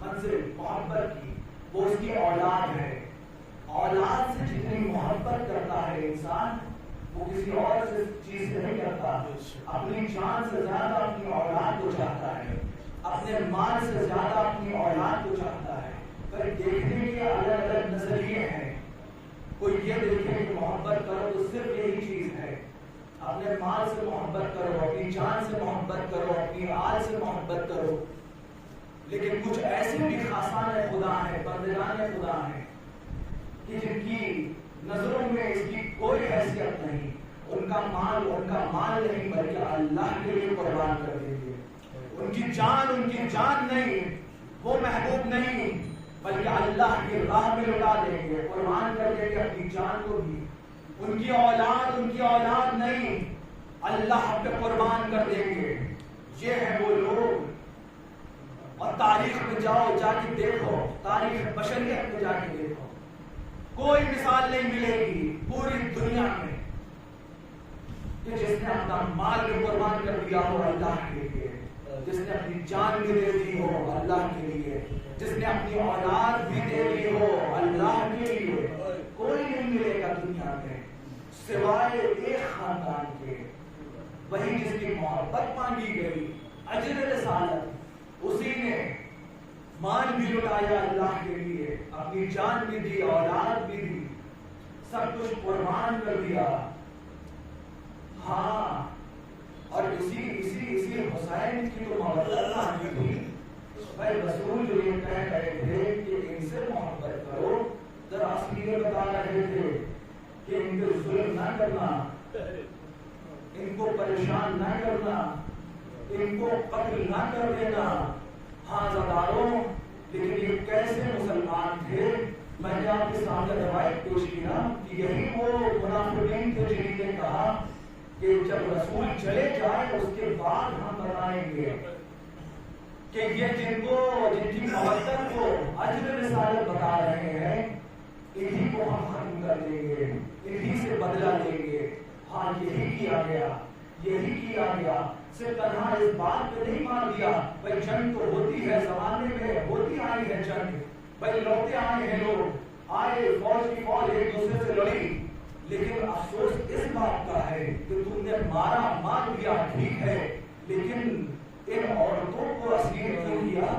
منزل محبت کی، وہ اس کی اولاد ہے. اولاد سے جتنی محبت کرتا ہے انسان، وہ کسی اور سے چیز سے نہیں کرتا. اپنی جان سے زیادہ اپنی اولاد کو چاہتا ہے، اپنے مال سے زیادہ اپنی اولاد کو چاہتا ہے. پر دیکھنے کے الگ الگ نظریے ہیں. کوئی یہ دیکھے کہ محبت کرو تو صرف یہی چیز ہے، اپنے مال سے محبت کرو، اپنی جان سے محبت کرو، اپنی آل سے محبت کرو. لیکن کچھ ایسے بھی خاصان خدا ہیں، بندگان خدا ہیں کہ جن کی نظروں میں اس کی کوئی حیثیت نہیں. ان کا مال نہیں بلکہ اللہ کے لیے قربان کر دیں گے. ان کی جان نہیں، وہ محبوب نہیں بلکہ اللہ کی راہ میں لٹا دیں گے، قربان کر دیں گے اپنی جان کو بھی. ان کی اولاد نہیں، اللہ پہ قربان کر دیں گے. یہ ہے وہ لوگ. اور تاریخ میں جاؤ، جا کے دیکھو، تاریخ بشریت میں جا کے دیکھو، کوئی مثال نہیں ملے گی پوری دنیا میں کہ جس نے اپنا مال بھی قربان کر دیا ہو اللہ کے لیے، جس نے اپنی جان بھی دے دی ہو اللہ کے لیے، جس نے اپنی اولاد بھی دے دی ہو اللہ کے لیے. کوئی نہیں ملے گا دنیا میں سوائے ایک خاندان کے، وہی جس کی محبت مانگی گئی، اجر رسالت. اسی نے مال بھی لٹایا اللہ کے لیے، اپنی جان بھی دی، اولاد بھی دی، سب کچھ قربان کر دیا. ہاں، اور اسی حسین کی تو محبت مانگی تھی. بھائی رسول جو یہ کہہ رہے تھے کہ ان سے محبت کرو، دراصل یہ بتا رہے تھے کہ ان پہ ظلم نہ کرنا، ان کو پریشان نہ کرنا، ان کو قتل نہ کر دینا. ہاں زداروں، لیکن یہ کیسے مسلمان تھے؟ میں نے آپ کے سامنے روایت پیش کیا کہ یہی وہ منافقین تھے جنہوں نے کہا کہ جب رسول چلے جائے اس کے بعد ہم بتائیں گے کہ یہ جن کی محبت کو اجر رسالت بتا رہے ہیں، انہی کو ہم ختم کر دیں گے، انہی سے بدلہ لیں گے. ہاں یہی کیا گیا. صرف تنہا اس بات پہ نہیں مار دیا، بھائی جنگ تو ہوتی ہے، زمانے میں ہوتی آئی ہے جنگ، بھائی لوٹے آئے ہیں لوگ، آئے فوج کی فوج ایک دوسرے سے لڑی. لیکن افسوس اس بات کا ہے کہ تم نے مار دیا ٹھیک ہے، لیکن ان عورتوں کو اسیر کیوں کیا؟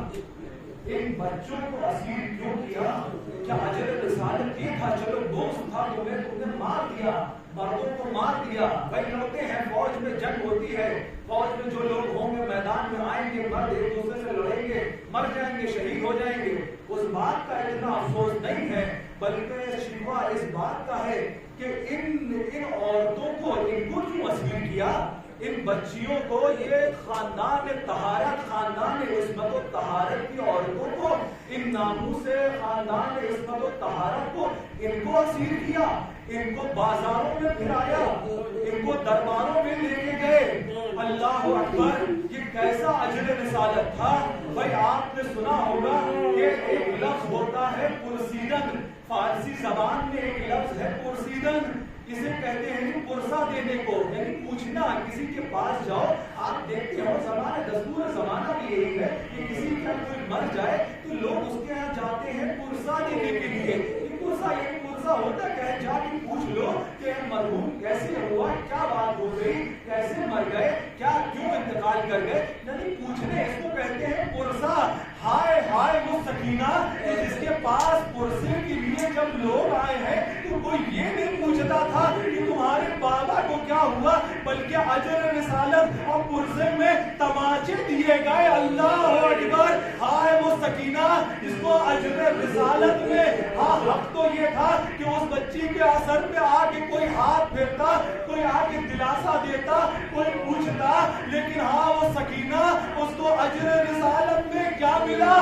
ان بچوں کو اسیر کیوں کیا؟ کیا اجر رسالت یہ تھا چلو دوست تھا تم نے مار دیا، مردوں کو مار دیا؟ بھائی لڑتے ہیں، فوج میں جنگ ہوتی ہے، فوج میں جو لوگ ہوں گے میدان میں آئیں گے، مرد ایک دوسرے سے لڑیں گے، مر جائیں گے، شہید ہو جائیں گے. اس بات کا اتنا افسوس نہیں ہے، بلکہ شکوہ اس بات کا ہے کہ ان عورتوں کو ان کو کیوں اسیر کیا؟ ان بچیوں کو، یہ خاندان طہارت، خاندان عصمت و طہارت کی عورتوں کو، ان ناموس خاندان عصمت و طہارت کو ان کو اسیر کیا، ان کو بازاروں میں پھرایا، ان کو درباروں میں لے کے گئے. اللہ اکبر، یہ کیسا اجر رسالت تھا؟ بھائی آپ نے سنا ہوگا کہ ایک لفظ ہوتا ہے پرسیدن، فارسی زبان میں ایک لفظ ہے پرسیدن، اسے کہتے ہیں کہ پرسہ دینے کو، یعنی پوچھنا. کسی کے پاس جاؤ، آپ دیکھتے ہو زمانہ دستور زمانہ بھی یہی ہے کہ کسی کا کوئی مر جائے تو لوگ اس کے یہاں جاتے ہیں پرسہ دینے کے لیے. یہ پرسہ ہوتا ہے، جا کے پوچھ لو کہ مرحوم کیسے ہوا، کیا بات ہو گئی، کیسے مر گئے، کیوں انتقال کر گئے، یعنی پوچھنے، اس کو کہتے ہیں پرسہ. ہائے ہائے وہ سکینہ جس کے پاس پرسے کے لیے جب لوگ آئے ہیں تو کوئی یہ نہیں پوچھتا تھا کہ تمہارے بابا کو کیا ہوا، بلکہ اجر رسالت اور پرسے میں تماچے دیے گئے. اللہ اکبر. ہائے وہ سکینہ جس کو اجر رسالت میں حق تو یہ تھا کہ اس بچی کے اثر پہ آ کے کوئی ہاتھ پھیرتا، کوئی آ کے دلاسا دیتا، کوئی پوچھتا، لیکن وہ سکینہ اس کو اجر رسالت میں کیا ملا؟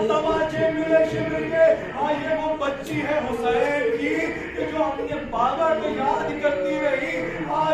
تماچے ملے شمر کے. یہ وہ بچی ہے حسین کی کہ جو اپنے بابا کو یاد کرتی رہی.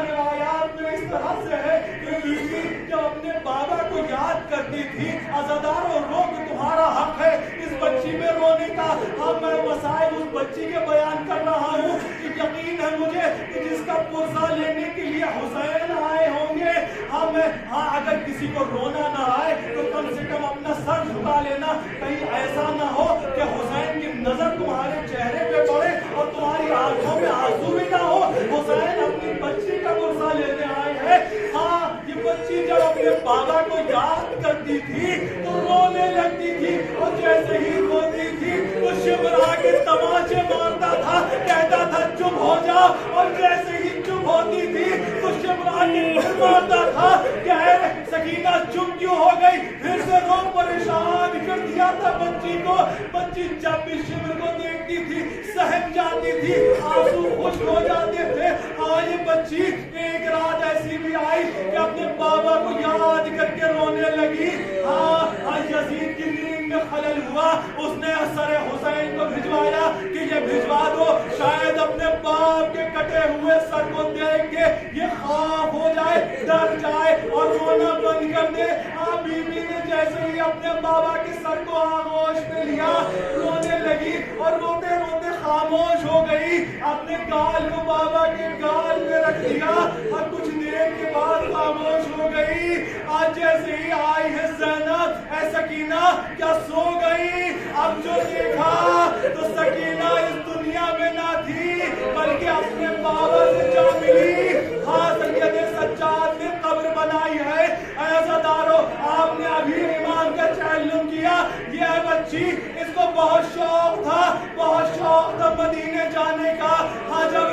روایات میں اس طرح سے ہے کہ بیوی جب اپنے بابا کو یاد کرتی تھی، عزاداروں رو کہ تمہارا حق ہے اس بچی میں رونے کا. ہاں میں مسائل اس بچی کے بیان کر رہا ہوں کہ یقین ہے مجھے کہ جس کا پرزہ لینے کے لیے حسین آئے ہوں گے. ہاں اگر کسی کو رونا نہ آئے تو کم سے کم اپنا سر جھکا لینا، کہیں ایسا نہ ہو کہ حسین کی نظر تمہارے چہرے پہ پڑے اور تمہاری آنکھوں میں آنسو بھی نہ ہو. حسین اپنی بچی کا پرزہ لینے آئے ہیں. ہاں یہ بچی جب اپنے بابا کو یاد کرتی تھی تو رونے لگتی تھی، اور جیسے ہی روتی تھی تو شمرا کے تماچے مارتا تھا، کہتا تھا چپ ہو جا، اور جیسے ہی چپ ہوتی تھی تو شمرا کے پھر مارتا تھا کہ اے سکینہ چپ کیوں ہو گئی، پھر سے رو. پریشان کر دیا تھا بچی کو. بچی جب بھی شمر کو دیکھتی تھی سہم جاتی تھی، آنسو خشک ہو جاتے تھے. یہ بچی ایک رات ایسی بھی آئی کہ اپنے بابا کو یاد کر کے رونے لگی. ہاں یزید کی نیند میں خلل ہوا، اس نے سر حسین کو بھجوایا کہ یہ بھجوا دو، شاید اپنے باپ کے کٹے ہوئے سر کو دیکھ کے یہ خوف ہو جائے، ڈر جائے اور رونا بند کر دے. بیوی نے جیسے ہی اپنے بابا کے سر کو آغوش میں لیا رونے لگی، اور روتے روتے خاموش ہو گئی. اپنے گال کو بابا کے گال میں رکھ دیا اور کچھ دیر کے بعد خاموش ہو گئی. آج جیسے ہی آئی ہے زینب، اے سکینہ کیا سو گئی؟ اب جو دیکھا تو سکینہ اس دنیا میں نہ تھی بلکہ اپنے بابا سے جا ملی. ہاں سید سجاد نے قبر بنائی ہے. اے عزادارو، آپ نے ابھی ایمان کا تعلم کیا. یہ بچی اس کو بہت شوق تھا مدینے جانے کا. ہاں جب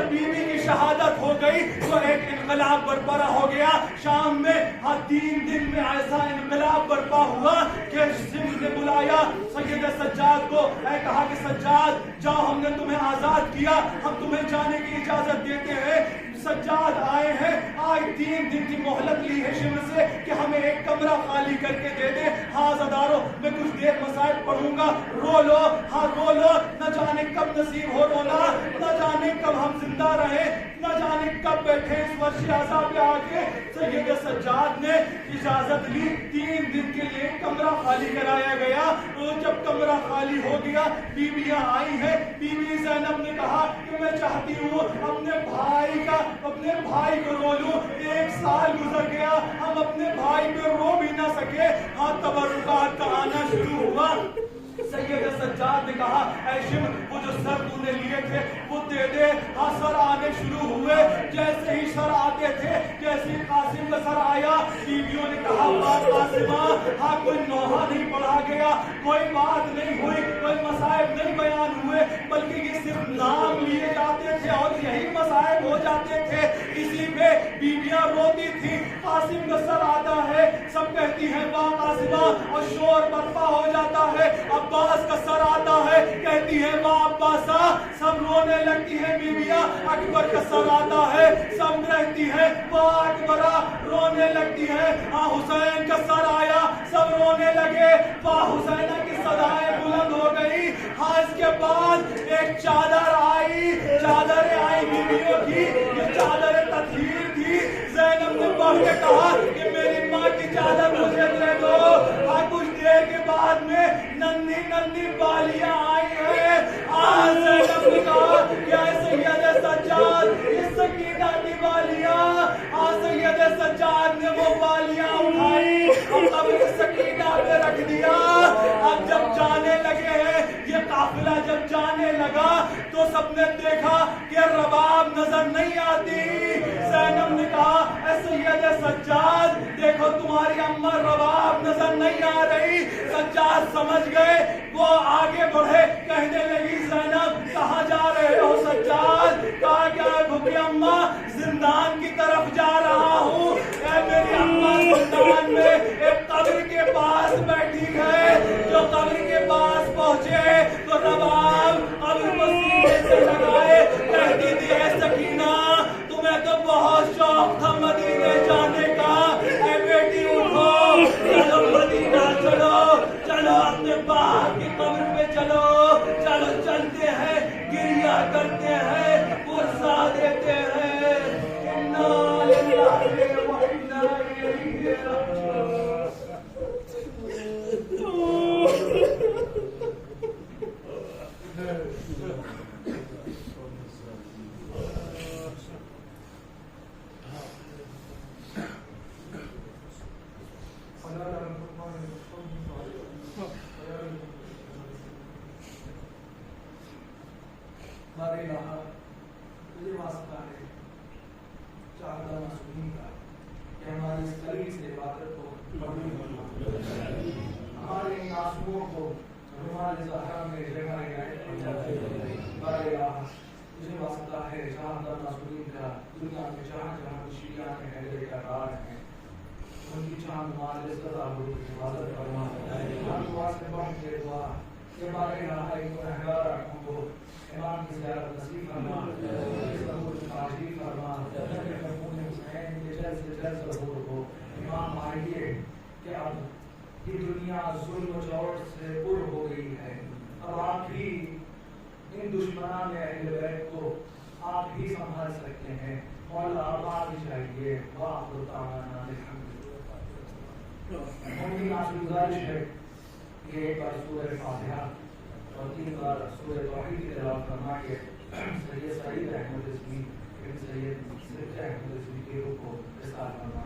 بیوی کی شہادت ہو گئی تو ایک انقلاب برپا ہو گیا شام میں. ہاں 3 دن میں ایسا انقلاب برپا ہوا کہ سندھ نے بلایا سید سجاد کو. کہا کہ سجاد جاؤ، ہم نے تمہیں آزاد کیا، ہم تمہیں جانے کی اجازت دیتے ہیں. سجاد آئے ہیں، آج 3 دن کی مہلت لی ہے شمر سے کہ ہمیں ایک کمرہ خالی کر کے دے دے. ہاں عزادارو، میں کچھ دیر مسائل پڑھوں گا، رو لو. ہاں رو لو، نہ جانے کب نصیب ہو رونا، نہ جانے کب ہم زندہ رہے، نہ جانے کب بیٹھے اس ورشِ عزا پہ آ کے. سید سجاد نے اجازت لی، 3 دن کے لیے کمرہ خالی کرایا گیا. جب کمرہ خالی ہو گیا بیویاں آئی ہیں. بیوی زینب نے کہا کہ میں چاہتی ہوں اپنے بھائی کو رو لوں. 1 سال گزر گیا، ہم اپنے بھائی پہ رو بھی نہ سکے. ہاں تبرکات کا آنا شروع ہوا. سید سجاد نے کہا اے شمر وہ جو سر تو نے لیے تھے وہ دے دے. ہاں سر آنے شروع ہوئے. جیسے ہی سر آتے تھے، جیسے ہی قاسم کا سر آیا، بیویوں نے کہا بات قاسمہ، ہاں کوئی نوحہ نہیں پڑھا گیا، کوئی بات نہیں ہوئی، کوئی مصائب نہیں بیان ہوئے، بلکہ یہ صرف نام لیے جاتے تھے اور یہی مصائب ہو جاتے تھے. اسی پہ بیویاں روتی تھی. قاسم کا سر آتا ہے، سب کہتی ہیں واہ قاسمہ، اور شور برپا ہو جاتا ہے. عباس کا سر آتا ہے، کہتی ہے واہ عباسہ، سب رونے لگتی ہیں بیویاں. اکبر کا سر آتا ہے، سب کہتی ہے واہ اکبرہ، رونے لگتی ہے. ہاں حسین کا سر آیا، سب رونے لگے، واہ حسینہ کی صدائیں بلند ہو گئی. ہاں اس کے بعد ایک چادر آئی بیویوں کی. یہ چادر تطہیر تھی. زینب نے پڑھ کے کہا کہ میری ماں کی چادر مجھے دے دو. ہاں کچھ دیر کے بعد میں ننھی بالیاں آئی ہیں. زینب نے کہا کہ اے سید سجاد اس سکینہ کی بالیاں. سید سجاد نے وہ بالیاں اٹھائی اور قبر سکینہ پہ رکھ دیا. اب جب جانے لگے ہیں، یہ قافلہ جب جانے لگا تو سب نے دیکھا کہ رباب نظر نہیں آتی. زینب نے کہا اے سید سجاد دیکھو تمہاری اماں رباب نظر نہیں آ رہی. سجاد سمجھ گئے، وہ آگے بڑھے، کہنے لگی زینب کہاں جا رہے ہو؟ سجاد کہا کیا بھوکی اماں زندان کی طرف جا رہا ہوں. اے میری اماں زندان میں ایک قبر کے پاس بیٹھی ہے. جو قبر کے پاس پہنچے تو رباب قبر کو سینے سے لگائے، کہتی تھی اے سکینہ تمہیں تو بہت شوق تھا مدینے جانے کا. اے بیٹی اٹھو، چلو مدینہ چلو اپنے باپ کی قبر پہ چلو چلتے ہیں، گریہ کرتے ہیں، پرسا دیتے ہیں. بار الہ تجھے واسطہ ہے چاہتا معصومین کا کہ ہماری اس قریب سے عبادت کو قبول فرما، ہمارے ان آنسوؤں کو رومال زہرا میں جگہ بار الہ تجھے واسطہ ہے چاہتا معصومین کا دنیا میں جہاں جہاں شیعہ میں حیدر کردار ہیں ان کی چاند مال عزت آبرو کی حفاظت فرما، ہم دعا سے بڑھ کے دعا کہ بار الہ ایک رہبر رکھوں کو امام کی زیارت نصیب فرما، ضرور تعجیل فرما، مرحوم حسین کے جلد سے جلد ظہور ہو۔ امام آئیے کہ اب یہ دنیا ظلم و جور سے پر ہو گئی ہے، اب آپ ہی ان دشمنان اہل بیت کو آپ ہی سنبھال سکتے ہیں، مولا آپ ہی چاہیے۔ وآخر دعوانا الحمدللہ۔ آپ کی گزارش ہے کہ ایک بار سورہ فاتحہ اور 3 بار سورہ توحید کی تلاوت فرما کے سید سعید احمد رضوی ابن سید سرجہ احمد رضوی کے روح کو اصلاح فرما۔